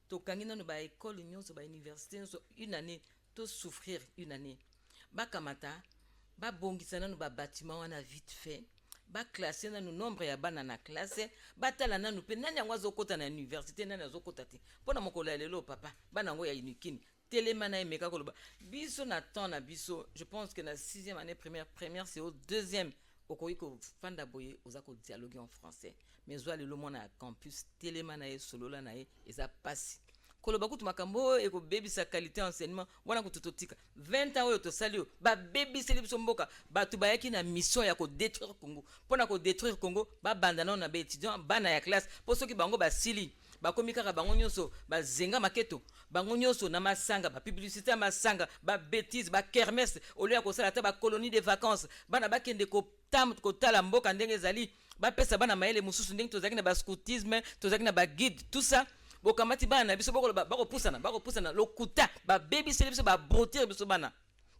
Tokangi nanu ba école nyonso ba université nyonso une année to souffrir une année. Ba kamata ba bongisa nanu ba bâtiment wana vite fait. Ba classer nanu nombre ya bana na classe, ba tala nanu pe nani ngwazo kota na université nani azokota te. Pona mokolo lelo papa, bana ngo ya UNIKIN. Télémana emeka koloba. Biso na temps na biso, je pense que na 6e année première c'est au 2e okoiko fanda boye ozako dialoguer en français. Mais zo lelo mona campus télémana e solola na e eza passe. Koloba kutu makambo e ko baby sa qualité enseignement wana kutototika 20 ans oyo to salio ba baby selibso mboka batu bayaki na mission ya ko détruire Congo. Pona ko détruire Congo ba bandana na ba étudiant bana ya classe po soki bango ba sili ba komikaka bango nyonso ba zenga maketo bango nyonso na masanga ba publicité masanga ba bêtise ba kermesse au lieu ya ko sala ta ba colonie de vacances bana ba kende ko tala mboka ndenge ezali ba pesa bana maele mususu ndenge tozaki na ba scoutisme tozaki na ba guide tout ça bokamati bana biso bako pusana lokuta ba baby biso ba brotir biso bana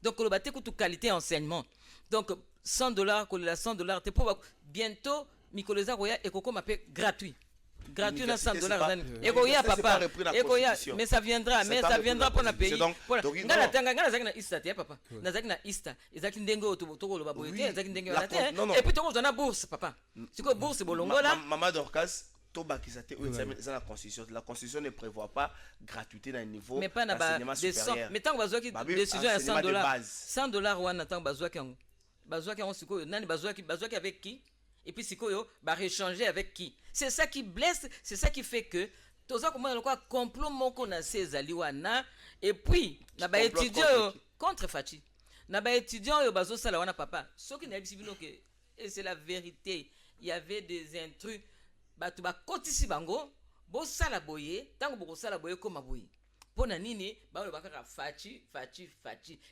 donc lo bate kutu qualité enseignement donc $100 ko la $100 te pour bientôt mikoleza roya ekoko mape gratuit na $100 ekoya papa ekoya mais ça viendra pour na pays ngala tanga ngala zaki na Easter te papa na zaki na Easter ezaki ndenge otoko lo baboyete ezaki ndenge na te et puis toko na bourse papa siko bourse bolongola Maman Dorcas la constitution. La constitution ne prévoit pas gratuité dans le niveau mais pas d'enseignement supérieur. Mais tant que bazoaki décision à $100, $100 wana tant bazoaki yango. Bazoaki yango sikoyo nani bazoaki avec qui? Et puis sikoyo ba réchanger avec qui? C'est ça qui blesse, c'est ça qui fait que toza comment le quoi complot moko na sezali wana et puis na ba étudiant contre Fachi. Na ba étudiant yo bazo sala wana papa. Ce qui n'a pas que et c'est la vérité. Il y avait des intrus bato bakotisi bango bosala boye tango bokosala boye koma boye pona nini baoyo bakaka fachi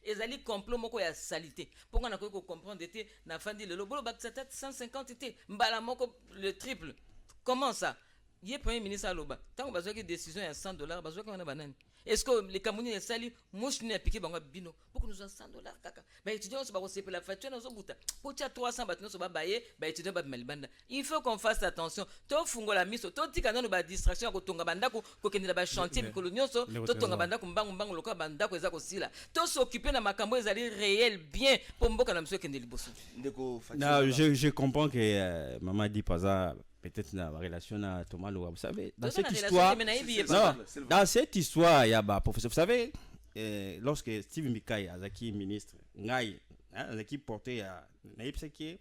ezali complot moko ya salité ponga na ko comprendre te na fandi lelo bolo bakisa 150 te mbala moko le triple. Comment ça? Yé premier ministre aloba tango bazwaki décision ya $100 bazwaki wana banani? Est-ce que les Camerounais sali mouche ni appliqué bango bino beaucoup nous $100 kaka ba étudiants se ba ko la facture na zo buta pocha 300 batino so ba baye ba étudiants ba malibanda. Il faut qu'on fasse attention to fungola miso to tika nano ba distraction ko tonga bandako ko kendela ba chantier bikolo nyonso to tonga bandako mbangu loka bandako eza ko sila to s'occuper na makambo ezali réel bien pour mboka na mso kendeli bosso. Non, je comprends que maman dit pas ça. Peut-être dans la relation à Thomas Loa. Vous savez, dans cette histoire, dans cette histoire, il y a un professeur. Vous savez, lorsque Steve Mikai, Azaki ministre, Ngai, Azaki porté à Naïpseki,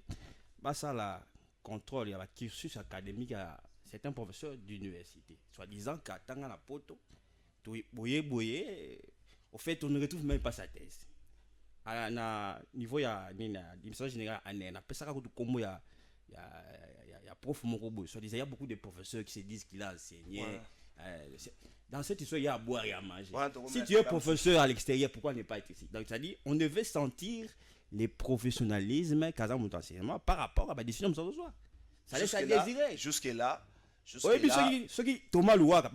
ça la contrôle, il y a un cursus académique à certains professeurs d'université. Soi-disant qu'à Tanga la poto, boye, au fait, on ne retrouve même pas sa thèse. À niveau, il y a une administration générale, il y a prof Morobo, il y a beaucoup de professeurs qui se disent qu'il a enseigné. Dans cette histoire, il y a à boire et à manger. Si tu es professeur à l'extérieur, pourquoi ne pas être ici? Donc, c'est-à-dire, on devait sentir le professionnalisme par rapport à la décision de ce soir. Ça laisse à désirer. Jusque-là. Oui, ce qui Thomas Louaka.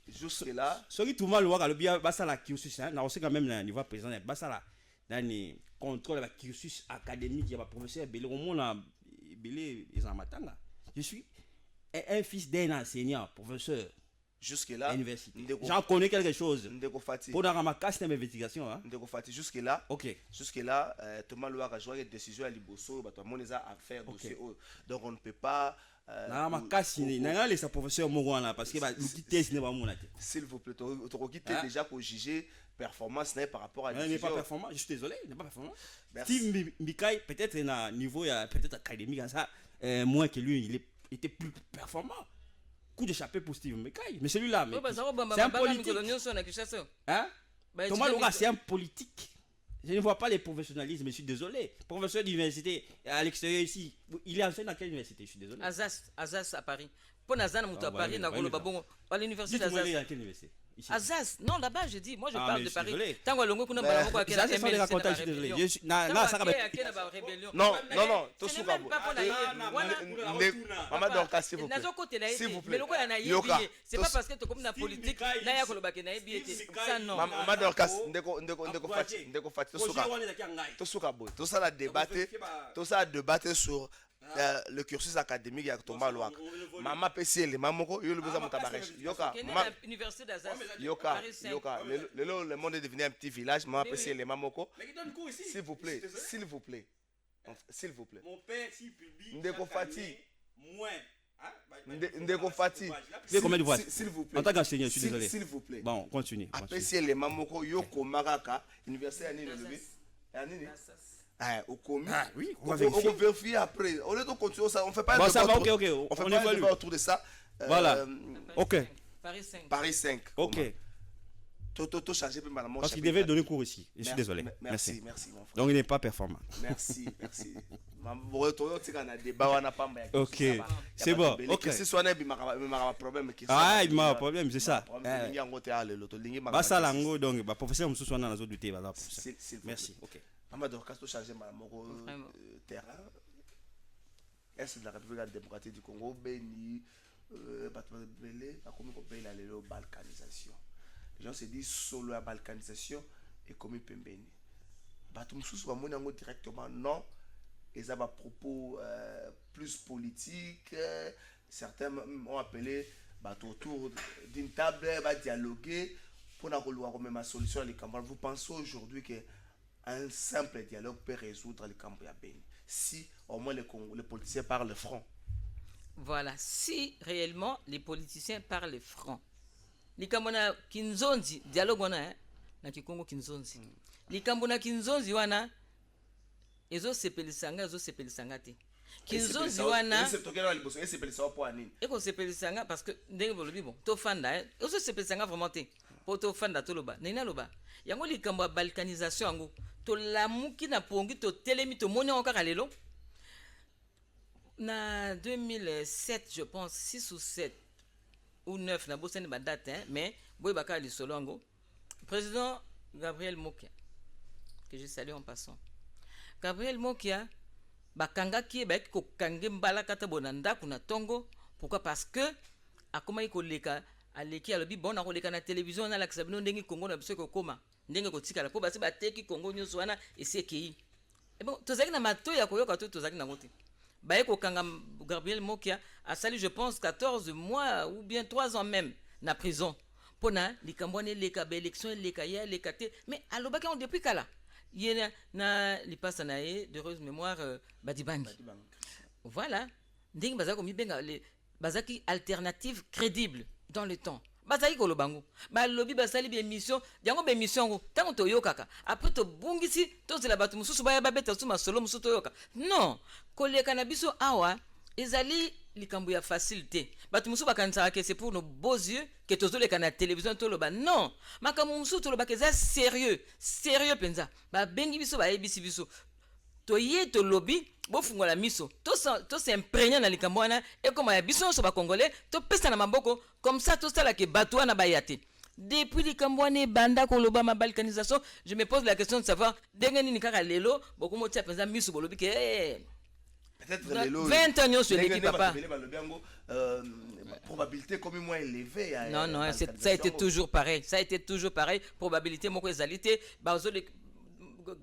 Jusque-là. Ce qui Thomas Louaka, le bien, ça la cursus, on sait quand même le niveau président, ça la dans le contrôle de la cursus académique, il y a un professeur, au monde, je suis un fils d'un enseignant, professeur. Jusque-là, j'en connais quelque chose. Pour dans ma casse d'investigation. Jusque-là, ok. Jusque-là, Thomas Loa a joué une décision à Liboso, tout le monde a affaire dossier. Donc on ne peut pas. Ma casse, il n'y a pas professeur Morwana parce que l'outil test n'est pas mon. S'il vous plaît, tu as déjà pour juger performance par rapport à. Il n'est pas performant. Je suis désolé, il n'est pas performant. Steve Mikai, peut-être à un niveau peut-être académique, ça, moins que lui, il était plus performant. Coup d'échappée pour Steve Mikai. Mais celui-là, c'est un politique. Hein? Thomas Loga, c'est un politique. Je ne vois pas les professionnalismes, je suis désolé. Professeur d'université à l'extérieur ici, il est enseigné dans quelle université? Je suis désolé. Azaz à Paris. Pour Nazan, à Paris, à l'université d'Azaz. À quelle université? Azaz, non, là-bas, je dis, moi je parle de Paris. Tant que l'on a non, tout ce qu'on Maman Dorcas, s'il vous plaît. S'il vous plaît. C'est pas parce que tu es comme la politique, Maman Dorcas, tout ça la débattre sur le cursus académique avec Thomas Loa. Maman PCL, maman ko yo le besoin mutabaresh. Yoka, université d'Azaz. Yoka. Le monde est devenu un petit village. Maman PCL, maman ko. S'il vous plaît. Mon père si public. Ndeko Fati. Moins. Ndeko Fati. S'il vous plaît. En tant qu'enseignant, je suis désolé. S'il vous plaît. Bon, continue. PCL, maman ko yoko maraka université à Nini. Oui, on va vérifier après. On est continuer ça, on fait pas un débat autour de ça. Voilà. OK. Paris 5. OK. Toto chargé par madame. Parce qu'il devait donner cours ici. Je suis désolé. Merci mon frère. Donc il n'est pas performant. Merci. OK. C'est bon. OK. Si soit il m'a problème qui ah, il m'a un problème, c'est ça. Bah ça lango donc bah professeur monsieur soit dans douter bah merci. OK. Amadou Castro chargé Moko terrain. Est de la République démocratique du Congo, Béni, Belé, a commis la balkanisation. Les gens se disent solo la balkanisation et commis Pembeni. Batumsous va monter directement non. Ils ont des propos plus politiques. Certains ont appelé autour d'une table, dialoguer pour avoir une solution à les campagnes. Vous pensez aujourd'hui que un simple dialogue peut résoudre les camps à Béni si au moins les politiciens parlent franc? Voilà, si réellement les politiciens parlent franc. Likambo na kinzonzi dialogue wana na kikongo kinzonzi. Likambo na kinzonzi wana ezo sepelisanga te. Kinzonzi wana eko sepelisanga parce que ndenge bolobi bon to fanda ezo sepelisanga vraiment te. Po to fanda to loba. Nina loba. Yango likambo ya balkanisation yango to lamuki na pongi to telemi to moni okaka lelo. Na 2007 je pense 6 ou 7 ou 9 na bosani ba date mais boy baka li solongo président Gabriel Mokia que je salue en passant. Gabriel Mokia bakanga ki ba ko kange mbala kata bonanda kuna tongo pourquoi parce que akoma iko leka aleki alobi bon na ko leka na télévision na la kisabino ndenge Congo na biso ko koma ndenge ko tika la po basi ba teki Congo nyonso wana eseki et bon tozaki na mato ya koyoka to tozaki na ngote Baeko Kanga Gabriel Mokia a sali, je pense, 14 mois ou bien 3 ans même na prison. Pona, les Cambouanais, les Kabé, élections, les Kaya, les Kate. Mais à l'Obaka, on depuis Kala. Il y a les passanaïs, d'heureuse mémoire, Badibang. Voilà. Ding Bazako Mibenga, les Bazaki alternatives crédibles dans le temps. Bazaki Kolobango. Ba lobby basali bi émission, yango be émission go. Tango to yokaka. Après to bungisi, to zela batu mususu ba babeta suma solo mususu to yoka. Non. Koleka na biso awa ezali likambo ya facilité. Batu mususu bakansaka que c'est pour nos beaux yeux que tozoleka na télévision to loba. Non. Makambo mususu to loba que c'est sérieux. Sérieux penza. Ba bengi biso ba ebisi biso. To ye to lobby bofungola miso to s'imprégner na likambo wana et comme ya biso so ba congolais to pesa na maboko comme ça to sala ke bato wana bayate depuis likambo wana banda ko loba ma balkanisation je me pose la question de savoir ndenge nini kaka lelo boko motia penza miso bolobi ke peut-être lelo 20 ans nyonso l'équipe papa probabilité comme moins élevée non ça a été toujours pareil probabilité moko ezalité bazo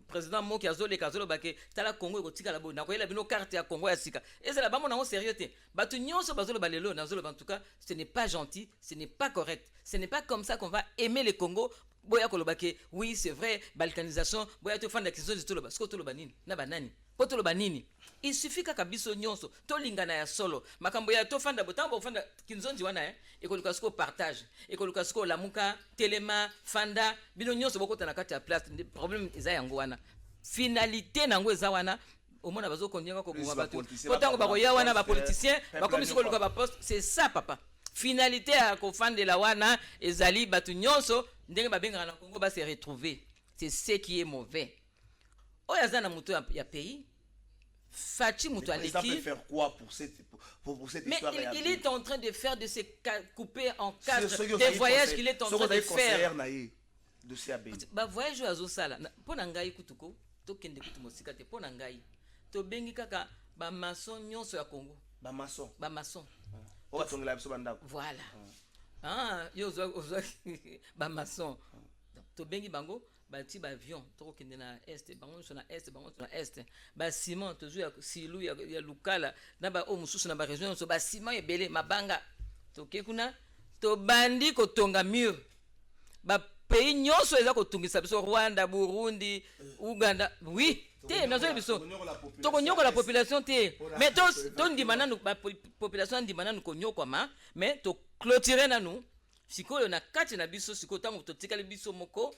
président Moki azole kazolo bake tala Congo ko tika la bo na ko yela bino carte ya Congo ya sika et c'est là bas mon sérieux te batu nyonso bazolo balelo na zolo en tout cas ce n'est pas gentil, ce n'est pas correct, ce n'est pas comme ça qu'on va aimer le Congo boya ko lobake oui c'est vrai balkanisation boya to fanda kizo to loba sko to loba nini na banani po to loba nini il suffit kaka biso nyonso to lingana ya solo makambo ya to fanda botambo fanda kinzonzi wana et ko lukasko partage et ko lukasko lamuka telema fanda bino nyonso boko tana kati ya place problème eza yango wana finalité nango eza wana omona bazo konyenga ko kuma batu potango bako ya wana ba politicien bakomi siko luka ba poste c'est ça papa finalité à ko fandela wana ezali batu nyonso ndenge babenga na Congo ba se retrouver c'est ce qui est mauvais oyazana muto ya pays Fachi Moutoualeki. Il peut faire quoi pour cette histoire? Mais il est en train de faire de se couper en quatre des voyages qu'il est en train de faire. De CAB. Bah voyage à Zosala. Pour Nangaï Kutuko, Tokende Kutumosikate, pour Nangaï. To bengi kaka ba maçon nyonso ya Congo. Ba maçon. O atongela biso bandako. Voilà. Ah, yo zo ba maçon. To bengi bango bati ba avion to kende na est bango so na est bango so na est ba ciment to zo ya silu ya lukala na ba o mususu na ba région so ba ciment ebele mabanga to kekuna to bandi ko tonga mur ba pays nyonso eza ko tungisa biso Rwanda, Burundi, Uganda oui te nazo biso to ko nyoko la population te mais to ndimana nu ba population ndimana nu ko nyoko ma mais to clôturer na nu sikoyo na kati na biso sikoyo tango to tikali biso moko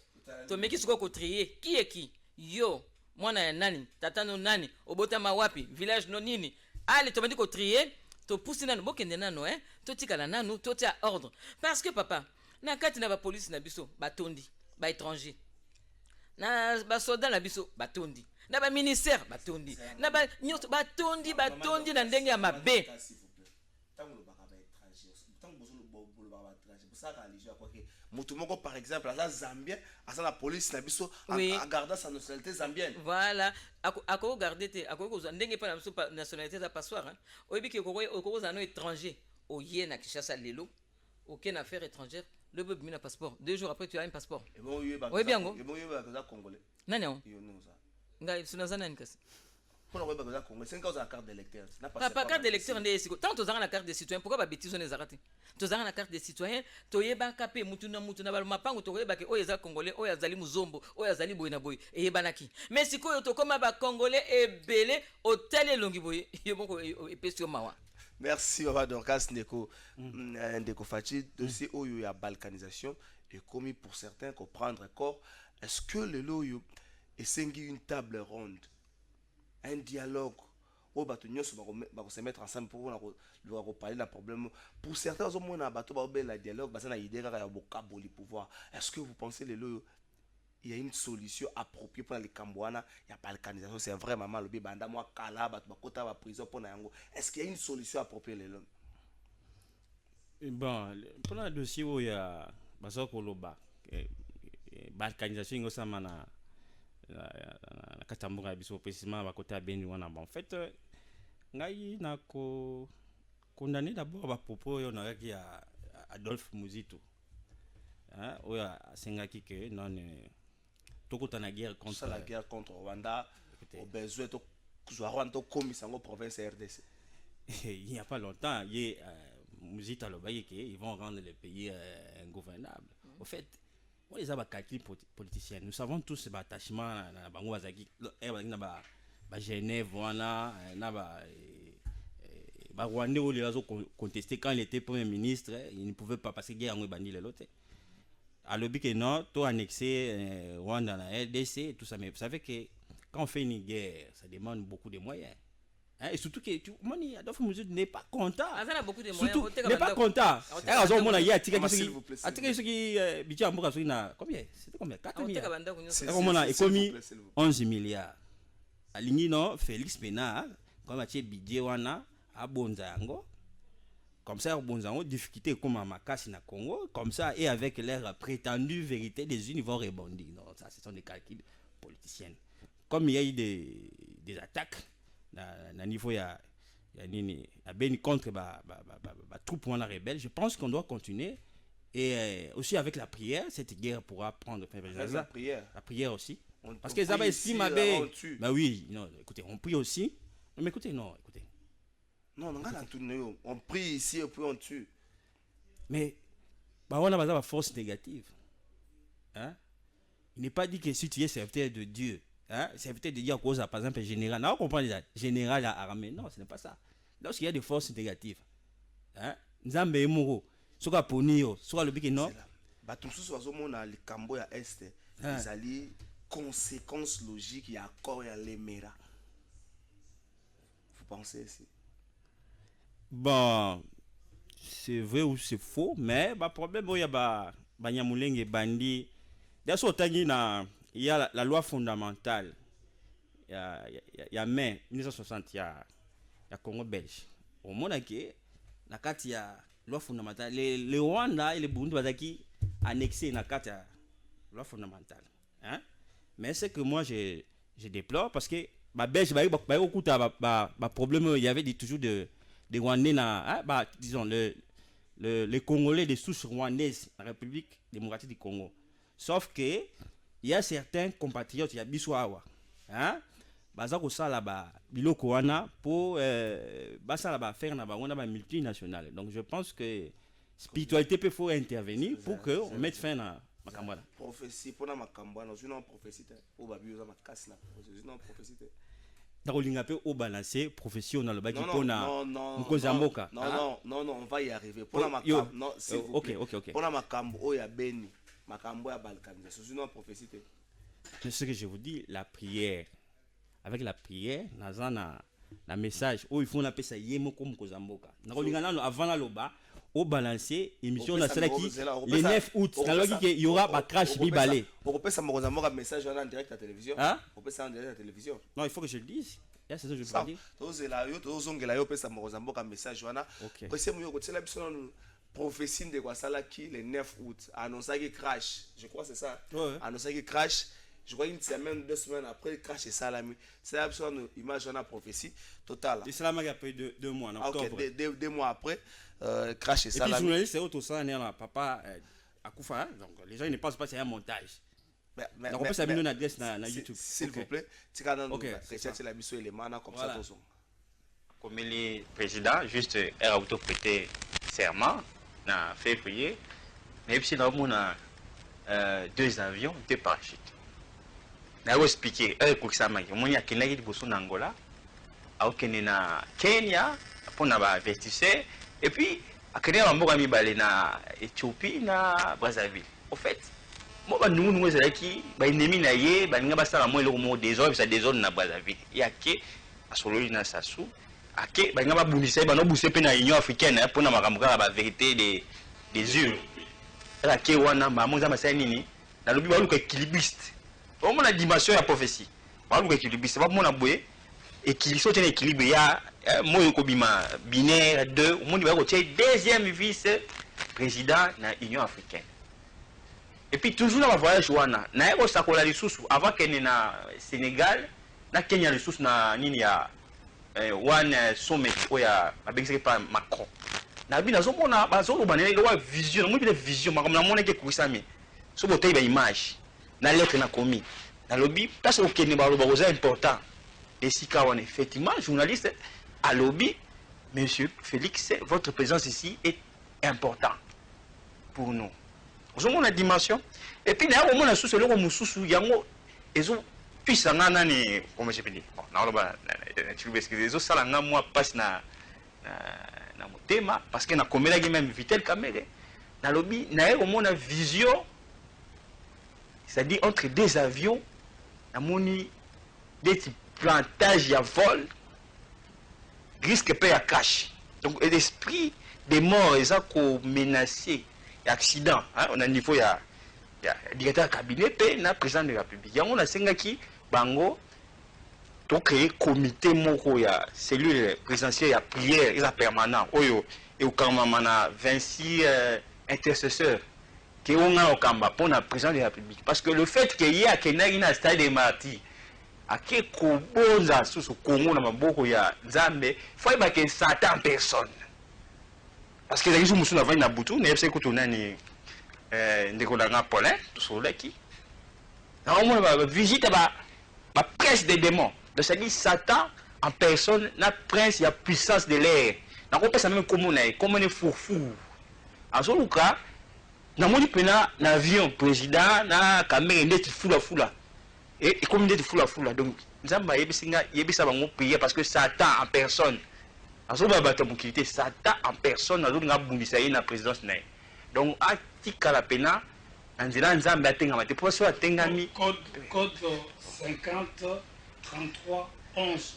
to meki siko ko trier qui yo mwana ya nani tata no nani obotama wapi village no nini allez to bandi ko trier to pousser nanu bokende nanu to tikala nanu to tia ordre parce que papa na kati na ba police na biso batondi ba étranger na ba soldat na biso batondi na ba ministère batondi na ba nyoto batondi na ndenge ya mabe Mutumoko par exemple à Zambien à la police na biso à garder sa nationalité zambienne. Voilà ako garder te ako ko ndenge pa na nationalité za passoire oyebi ke ko za no étranger oye na Kinshasa lelo aucune affaire étrangère le bébé mina passeport 2 jours après tu as un passeport. Et bon bien go. Et bon yoba congolais. Nani on ngai sunazana nkasi pour le Congolais, c'est une cause de la carte d'électeur. Pas carte d'électeur, tant que tu as la carte de citoyen, pourquoi tu as des arrêtés? Tu as la carte de citoyen, tu as un capé, mutuna, mapango, tu as un Congolais, tu as un Muzombo, tu as un Boinaboy, et Banaki. Mais si tu as un Congolais et belé, au tel et longiboy, il y a beaucoup de questions. Merci Baba Dorcas Ndeko Fachi. Dossier où il y a balkanisation et commis pour certains comprendre encore. Est-ce que le loyo est une table ronde, un dialogue où on se mettre ensemble pour parler d'un problème. Pour certains, on a un dialogue, on a une idée de pouvoir. Est-ce que vous pensez que il y a une solution appropriée pour les Cambouana? Il y a pas balkanisation, c'est vraiment mal. Est-ce qu'il y a une solution appropriée les l'homme? Bon, pour le dossier où il y a balkanisation, il y a na Katambunga biso précisément à côté à Beni wana. En fait, ngai na ko condamné d'abord ba propos on a qui a Adolphe Muzito. Hein, oya sengaki que non tokota na guerre contre la guerre contre Rwanda au besoin to Rwanda comme sango province RDC. Il n'y a pas longtemps, Muzito a dit qu'ils vont rendre le pays ingouvernable. Au fait, on les a calculés politiciens. Nous savons tous ces attachements à Bango Azaki, à Genève, voilà, Rwandais où les ont contesté quand il était premier ministre, il ne pouvait pas passer guerre en Rwanda l'autre. À l'objet que non, tout annexé Rwanda dans la RDC, tout ça, mais vous savez que quand on fait une guerre, ça demande beaucoup de moyens. Hein, et surtout que Adolphe Muzito n'est pas content. Surtout n'est pas content. Combien? C'était combien? 4 milliards. Et commis 11 milliards. Aligné non, Félix Pena, comme a budget wana à Bonzango. Comme ça, Bonzango, difficulté comme à Makassi na Congo. Comme ça, et avec leur prétendue vérité, les unis vont rebondir. Non, ça, ce sont des calculs politiciens. Comme il y a eu des attaques. Na niveau ya nini a Beni contre troupe wana rebelle, je pense qu'on doit continuer et aussi avec la prière cette guerre pourra prendre fin. La prière aussi parce que ça va estime bah oui, non, écoutez, on prie aussi, mais écoutez, non, on prie ici et puis on tue, mais bah on a la force négative, hein. Il n'est pas dit que si tu es serviteur de Dieu, hein, c'est peut-être de dire cause par exemple général. Non, on comprend déjà. Général à armée. Non, ce n'est pas ça. Lorsqu'il y a des forces négatives, hein, Nzambe Emuro, soit Ponio, soit le Biki non. Tout ce soit mon le Cambo à Est, ils allaient conséquences logiques, il y a encore à l'Emera. Vous pensez ici? Bon, c'est vrai ou c'est faux, mais le problème, il y a Banyamulenge Bandi. Il y a la loi fondamentale. Il y a mai 1960, il y a Congo belge. Au monde il y a la loi fondamentale. Les Rwanda et les Burundi sont annexés dans la loi fondamentale. Hein? Mais c'est que moi je déplore parce que les Belges ont problème. Il y avait toujours des Rwandais, disons, les Congolais de souche rwandaises dans la République démocratique du Congo. Sauf que il y a certains compatriotes, il y a Biswawa, hein, bazako sala ba biloko wana pour basala ba faire na ba wana ba multinationale. Donc je pense que spiritualité peut faut intervenir pour que on mette fin à makambana. Prophétie pour na makambana, je non prophétie pour ba bioza makasi na je non prophétie. Dakolinga pe au balancer prophétie on a le baki pour na Nkozamboka. Non, on va y arriver. Pour na makambo, non, s'il vous plaît. OK. Pour na makambo o ya Beni. Makambo ya balkanisation, c'est une prophétie. C'est ce que je vous dis, la prière. Avec la prière, la message, il faut appeler ça yemo comme Kozamboka. Avant la loba, au balancer, émission on a celle qui le 9 août, il y aura un crash bibalé. On peut ça Kozamboka message en direct à la télévision. Hein? On peut ça en direct à la télévision. Non, il faut que je le dise. C'est ça que je veux dire. Tous là, on peut ça Kozamboka message wana. OK. C'est mieux que la prophétie de Kwasala qui le 9 août annonçait qu'il crash. Je crois que c'est ça. Ouais. Annonçait qu'il crash. Je crois une semaine, 2 semaines après, il crash et salami. C'est absolument une image de la prophétie totale. Et cela m'a pris 2 mois en octobre. Ok, 2 mois après, crash et salami. Et puis journaliste, c'est autre ça, papa Akoufa. Donc les gens ne pensent pas que c'est un montage. Donc on peut s'amener une adresse dans YouTube. S'il vous plaît, tu as recherché la mission élément comme ça. Comme le président, juste a auto-prêté serment en février. Mais puis, nous avons 2 avions, 2 parachutes. Nous avons expliqué, il y a Angola, il y a Kenya, pour avertisseur et puis akende bamboka mibale na Éthiopie na Brazzaville. Au fait moi nous ezalaki ba ennemi na ye baninga basala mo eloko mo désordre ça désordre na Brazzaville yake asololi na Sassou ake baninga babundisa bano buse pe na Union africaine pour na makambo kala ba vérité des urnes la ke wana mamonza masaya nini na lobi ba luka équilibriste au moins la dimension ya prophétie ba luka équilibriste ba mona boye équilibre tient équilibre ya moyo ko bima binaire 2 au monde ba ko tie deuxième vice président na Union africaine. Et puis toujours dans ma voyage wana na eko sakola lisusu avant kene na Sénégal na Kenya lisusu na nini ya one summit oya abengisi pa Macron na bi nazo mona bazo banene wa vision mo bi vision makambo na mona ke kuisami so botei ba image na lettre na komi na lobby parce que kene ba loba c'est important et si kawane effectivement journaliste à lobby monsieur Félix votre présence ici est important pour nous. Vous avez une dimension. Et puis, il y a un sous le mususu yango ezo puissant nani comment je peux dire. Na loba tu veux que ezo sala nga moi passe na motema parce que na komela ki même vitel kamere. Na lobby na au moins vision c'est-à-dire entre deux avions na moni des plantages ya vol risque peut ya crash. Donc l'esprit des morts ils a ko menacé accident hein? On a un niveau il y a directeur cabinet pe na président de la République yango na sengaki bango to créer comité moko ya cellule présidentielle ya prière ils a permanent oyo et au kamama na 26 intercesseurs qui ont au kamba pour na président de la République parce que le fait que y a kenaki na stade des martyrs ake kobonza susu Congo na maboko ya Nzambe faut ba que Satan en personne. Parce que les gens qui sont dans la boutou, ils sont tous les Paulin, tout ça qui. On visite la prince des démons. C'est-à-dire Satan en personne, la prince, il y a puissance de l'air. On peut ça même comme on est fourfou. En ce cas, dans mon avion président, na caméra net foula. Et comme net foula. Donc, Nzamba yebisa bango prier parce que Satan en personne. Satan en personne na présidence na donc atika la pena anzela nzambe atenga te pour so atengami code 50 33 11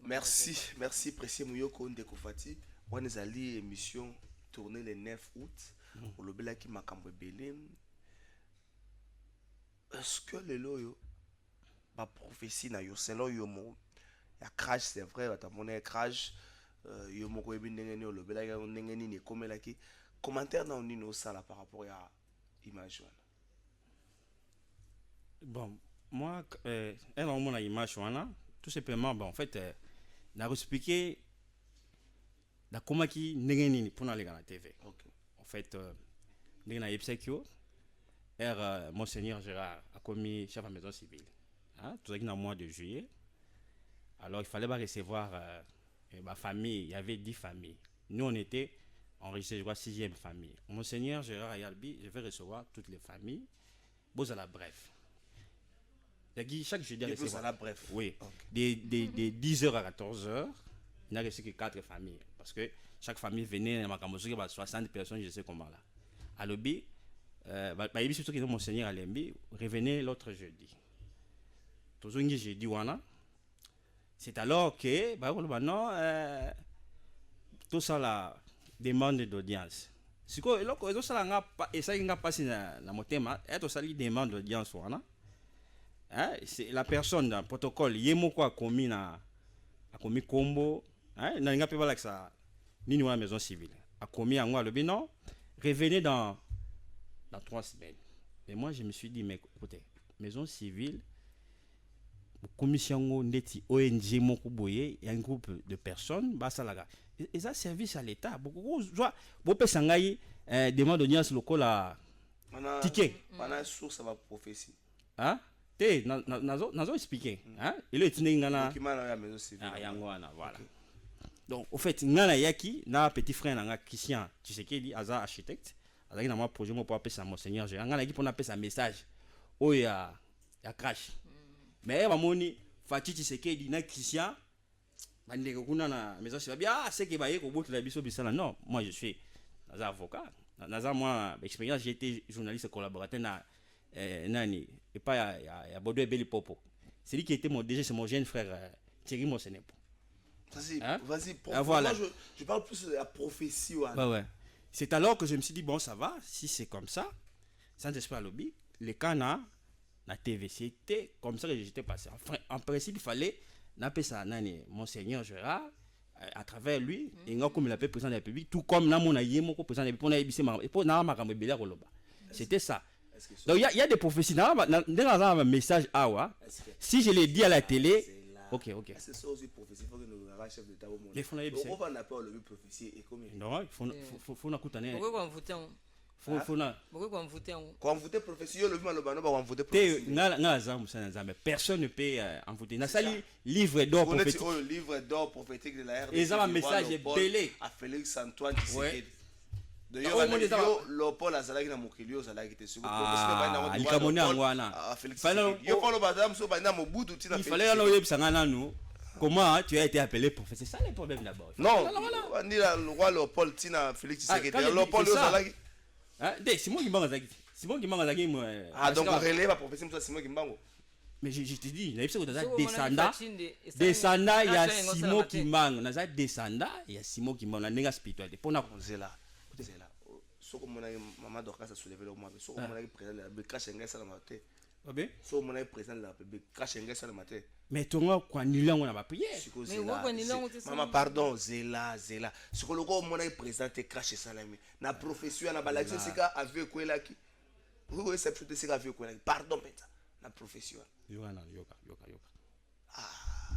merci précieux Mouyoko Ndeko Fati on est allé émission tournée le 9 août au lobela ki makambo belé est-ce que le loyo ba prophétie na yo selon yo mo ya crash c'est vrai ta monnaie crash yo moko ebi ndenge ni olobela ya ndenge ni ne komela ki commentaire na oni no sala par rapport à image wana. Bon moi elle a mon image wana tout simplement bon en fait na expliquer la comment qui ndenge ni pour na les na TV. OK. En fait ndenge na yepsekyo Monseigneur Gérard a commis chef à maison civile. Tout ça qui est dans le mois de juillet. Alors il fallait recevoir ma famille. Il y avait 10 familles. Nous on était enregistrés, je crois, 6e famille. Monseigneur Gérard Ayalbi, je vais recevoir toutes les familles. Bon à la bref. Chaque jeudi à recevoir. La bref. Oui. Okay. Des 10h à 14h, il n'y a reçu que 4 familles. Parce que chaque famille venait à 60 personnes, je sais comment là. À l'obé, surtout que Monseigneur Alembi revenait l'autre jeudi. C'est alors que non, tout ça la demande d'audience. Si quoi et ça n'a pas passé dans mon thème, et ça lui demande d'audience c'est la personne dans le protocole yemo quoi commis na a commis combo na nga pe bala ça ni la maison civile a commis en moi le non revenez dans 3 semaines. Et moi je me suis dit mais écoutez maison civile commission ndeti ONG moko boye il y a un groupe de personnes ba salaga et ça service à l'état beaucoup joie bo pesa ngai demande d'audience lokola ticket pana source va prophétie te nazo expliquer il est ngana document na maison civile yango wana voilà. Donc au fait ngana yaki na petit frère nga Christian Tshisekedi aza architecte azaki na moi projet mo pour pesa Monseigneur Gérard ngana ki pour na pesa message o ya crash mais bamoni Fatih Tshisekedi na Christian bandeko kuna na maison c'est bien c'est que baye ko boto la biso bisala non moi je suis avocat naza moi expérience j'ai été journaliste collaborateur na nani et pas ya Bodo Ebeli Popo c'est lui qui était mon déjà c'est mon jeune frère Thierry Mosenepo. Vas-y voilà. Moi je parle plus de la prophétie ouais. C'est alors que je me suis dit bon ça va si c'est comme ça sans espoir lobby les cana na TV c'était comme ça que j'étais passé en principe il fallait n'appeler ça nani Monseigneur Gérard à travers lui et nga comme il appelle président de la République tout comme na mona yemo ko président de la République pour na ebise pour na makambo ebele koloba c'était ça. Donc il y a des prophéties dans un message si je l'ai dit à la télé OK c'est ça aussi prophétie faut que nous avons chef d'état au monde les fonds on va n'appeler le prophétie et comme non faut na kutane pourquoi on vote quand on vote prophétie le mal bano ba on vote prophétie na za musana za mais personne ne peut en voter na sali livre d'or prophétique le livre d'or prophétique de la RDC et ça un message belé à Félix Antoine Tshisekedi d'ailleurs le Paul azalaki na mokili ozalaki te siko il kamona ngwana Félix yo Paul badam so ba na mobutu tina il fallait là oyebisa ngana nous comment tu as été appelé prophète c'est ça le problème d'abord non ni le roi Léopold tina Félix Tshisekedi Léopold ozalaki Simon Kimbangu azaki moi donc relève la prophétie de Simon Kimbangu mais je te dis il y a descendant il y a Simon Kimbangu naza descendant il y a Simon Kimbangu na nenga spiritualité pona konzela soko mona maman Dorcas a soulevé le moi soko mona président la crash ngesa la matin soko mona président la crash ngesa la matin mais tonga kwa nilango na ba prière mais wako nilango te maman pardon zela soko loko mona président te crash salami na profession na balaki sika avec kwelaki oui c'est peut-être sika avec kwelaki pardon peta na profession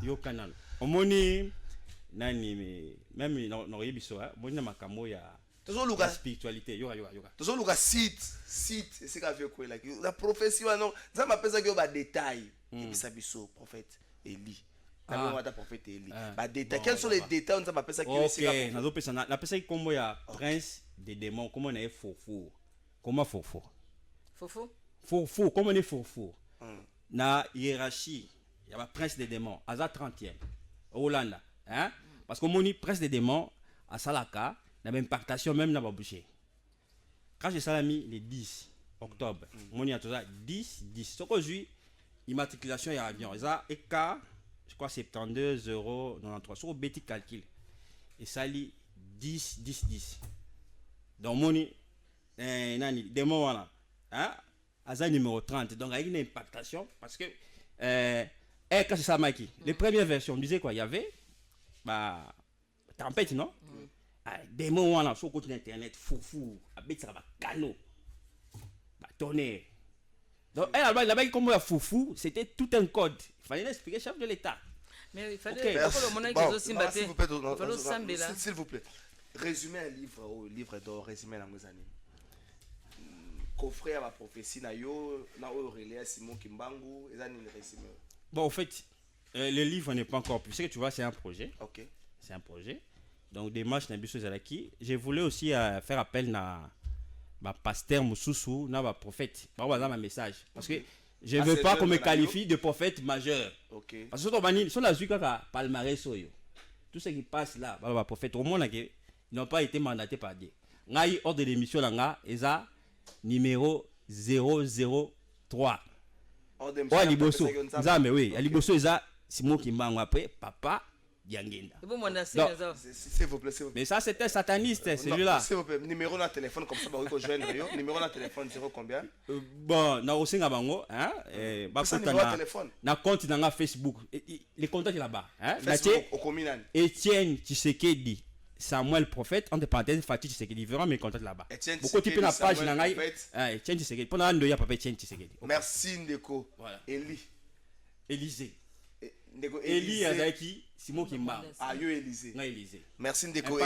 yoka nan omoni nani même no yebiso moni na makambo ya tozoluka spiritualité yoka tozoluka site sika avec kwelaki la profession non ça m'appelle que ba détail ebisa biso prophète Eli na prophète Eli ba détail quels sont les détails on ça m'appelle ça que sika OK nazo pesa na pesa kombo ya prince des démons comment na fourfour comment fourfour comment on est fourfour na hiérarchie il y a ba prince des démons aza 30e Hollande hein parce que moni prince des démons à Salaka na même impactation même na ba boucher quand j'ai salami le 10 octobre moni atoza 10 soko jui immatriculation ya avion ça EK je crois 72,93 sur bêtis calcul et sali 10 donc moni nani démon voilà hein aza numéro 30 donc avec une impactation parce que quand c'est ça Maki les premières versions on disait quoi il y avait bah tempête non démon voilà sur côté internet foufou avec ça va canot bah tonnerre donc là-bas comme il y a foufou c'était tout un code il fallait expliquer chef de l'état mais il fallait s'il vous plaît résumer un livre d'or résumer la mozanie coffret à la prophétie na yo na relais Simon Kimbangu et ça ni résumé. Bon en fait le livre n'est pas encore publié, que tu vois c'est un projet. OK. C'est un projet. Donc démarche na biso zalaki, je voulais aussi faire appel na ba pasteur Mususu na ba prophète. Ba ma message parce que je veux pas qu'on me qualifie de prophète majeur. OK. Parce que to bani sur la zuka ka palmarès oyo. Tout ce qui passe là ba prophète au monde ils n'ont pas été mandatés par Dieu. Ngai ordre de l'émission là nga eza numéro 003. Ouais, Liboso. Nzambe, oui. Liboso, eza Simon Kimbangu après papa Yangenda. S'il vous plaît. Mais ça, c'était sataniste, celui-là. S'il vous plaît, numéro de téléphone, comme ça, vous pouvez joindre. Numéro de téléphone, 0 combien? Bon, na osinga bango, hein? Na compte dans Facebook. Les contacts là-bas. Facebook, au communal. Etienne Tshisekedi. Samuel Prophète, entre parenthèses, Fatih Tshisekedi, verra mes contacts là-bas. Beaucoup de la page nangai. Etienne Tshisekedi. Pendant un doya papa Etienne Tshisekedi. Merci Ndeko. Voilà. Élisée. Eli Azaki, Simon Kimba. Ah yo Élisée. Non Élisée. Merci Ndeko.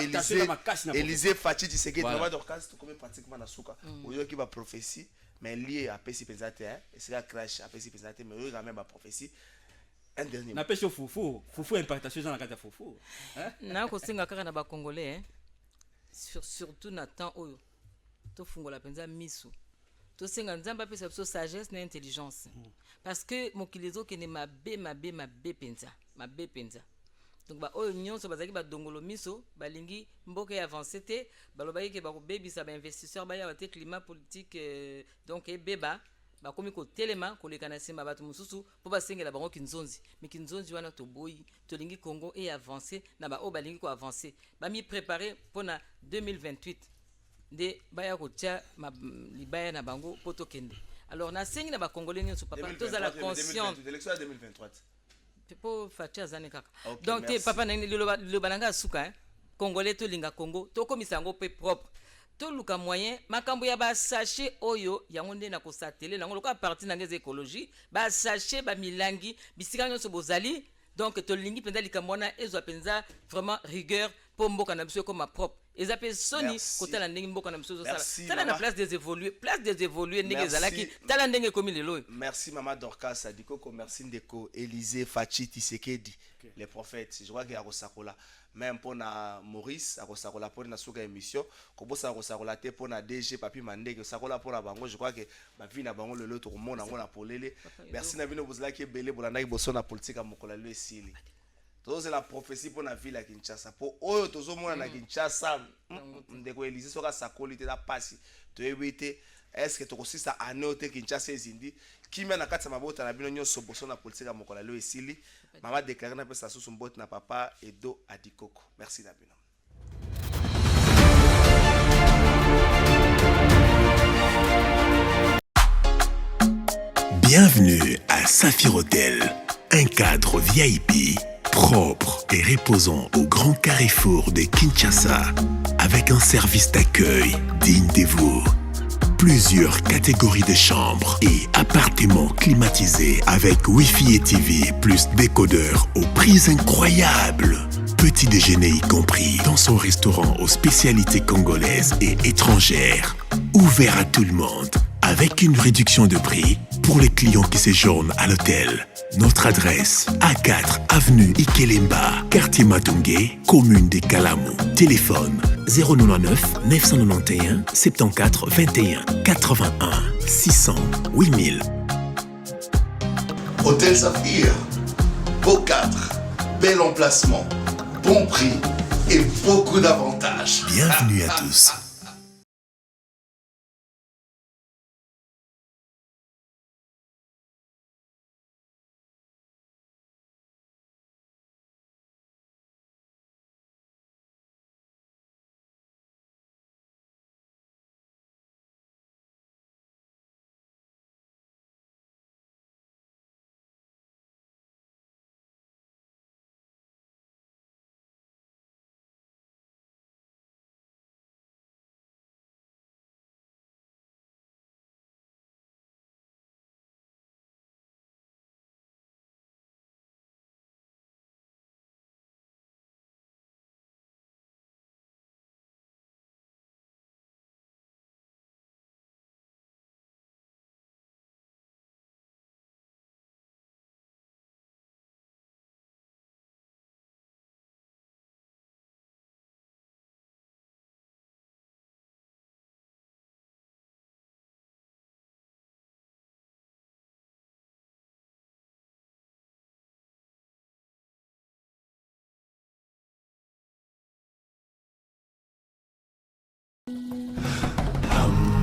Élisée Fatih Tshisekedi. Normalement Dorcas tout comme pratiquement na souka. Oyo qui va prophétie, mais lié à Pessi Pesate, et c'est la crash à Pessi Pesate, mais oyo quand même ba prophétie. Un dernier. Na pêche foufou impactation dans la carte foufou. Na ko singa kaka na ba congolais surtout na temps oyo. To fungola penza misu. tosenga nzambe apesa biso sagesse na intelligence parce que mokili ezokende mabe penza donc baoyo nyonso bazalaki badongolo miso balingi mboka ya avancé te balobaki ke bakobebisa bainvestisseur bayawa te climat politique donc ebeba bakomi kotelema koleka na nsima bato mosusu mpo basengela bango kinzonzi me kinzonzi wana toboyi tolingi congo e avancé na baoyo balingi koavancé bami préparé mpona 2028 nde baya kotia libaya na bango mpo tokende alors nasengi na bacongolais nyonso papa tozala conscient po faci azani kaka donc te papa na liloba na nga asuka congolais tolinga congo tokomisa yango mpe propre toluka moyen makambo ya basachet oyo yango nde na kosatele nango lokola parti na nga eza écologie basachet bamilangi bisika nyonso bozali donc tolingi mpenza likambo wana ezwa mpenza vraiment rigueur mpo mboka na biso ekoma propre eza mpe soni kotala ndenge mboka na biso ezosala tala na place des évoluer ndenge ezalaki tala ndenge ekomi lelo oyo. Merci Mama Dorcas Adikoko, merci ndeko Élisée Fachi Tshisekedi les prophètes. Je crois qu'il y a Rosakola même pour na Maurice a Rosakola pour na suka émission kobosa Rosakola te pour na DG Papi Mandeke Sakola pour la bango. Je crois que ba vie na bango le tout monde na ngona polele. Merci na bino bozala ki belé bolanda ki boso na politique mokola le sili. C'est la prophétie pour la ville à Kinshasa. Pour eux, tous au moins à Kinshasa, ndeko Élysée sera sa qualité la passe. Tu éviter est-ce que tu aussi ça annoté Kinshasa ezindi qui mène à quatre mabota na bino nyonso boso na politique mokola le esili. Maman déclaré na pesa sous mbot na papa Edo Adikoko. Merci na bino. Bienvenue à Saphir Hotel, un cadre VIP propre et reposant au grand carrefour de Kinshasa, avec un service d'accueil digne de vous. Plusieurs catégories de chambres et appartements climatisés avec Wi-Fi et TV plus décodeur aux prix incroyables. Petit déjeuner y compris dans son restaurant aux spécialités congolaises et étrangères. Ouvert à tout le monde avec une réduction de prix pour les clients qui séjournent à l'hôtel. Notre adresse, A4 avenue Ikelemba, quartier Matungé, commune de Kalamu. Téléphone 099 991 74 21 81 600 8000. Hôtel Saphir, beau cadre, bel emplacement, bon prix et beaucoup d'avantages. Bienvenue à tous.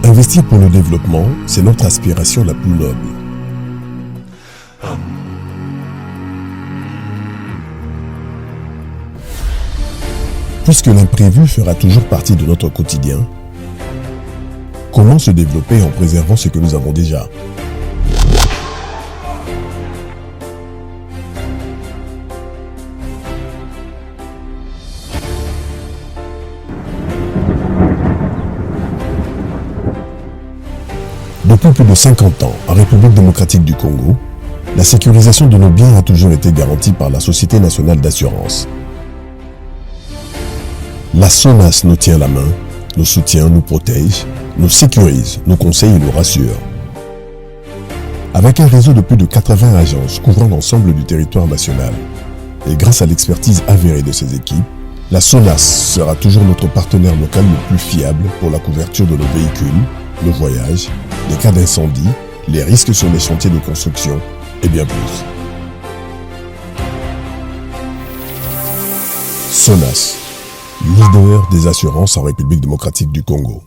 Investir pour le développement, c'est notre aspiration la plus noble. Puisque l'imprévu fera toujours partie de notre quotidien, comment se développer en préservant ce que nous avons déjà ? Depuis plus de 50 ans, en République démocratique du Congo, la sécurisation de nos biens a toujours été garantie par la Société nationale d'assurance. La SONAS nous tient la main, nous soutient, nous protège, nous sécurise, nous conseille et nous rassure. Avec un réseau de plus de 80 agences couvrant l'ensemble du territoire national, et grâce à l'expertise avérée de ses équipes, la SONAS sera toujours notre partenaire local le plus fiable pour la couverture de nos véhicules, le voyage, les cas d'incendie, les risques sur les chantiers de construction et bien plus. SONAS, leader des assurances en République démocratique du Congo.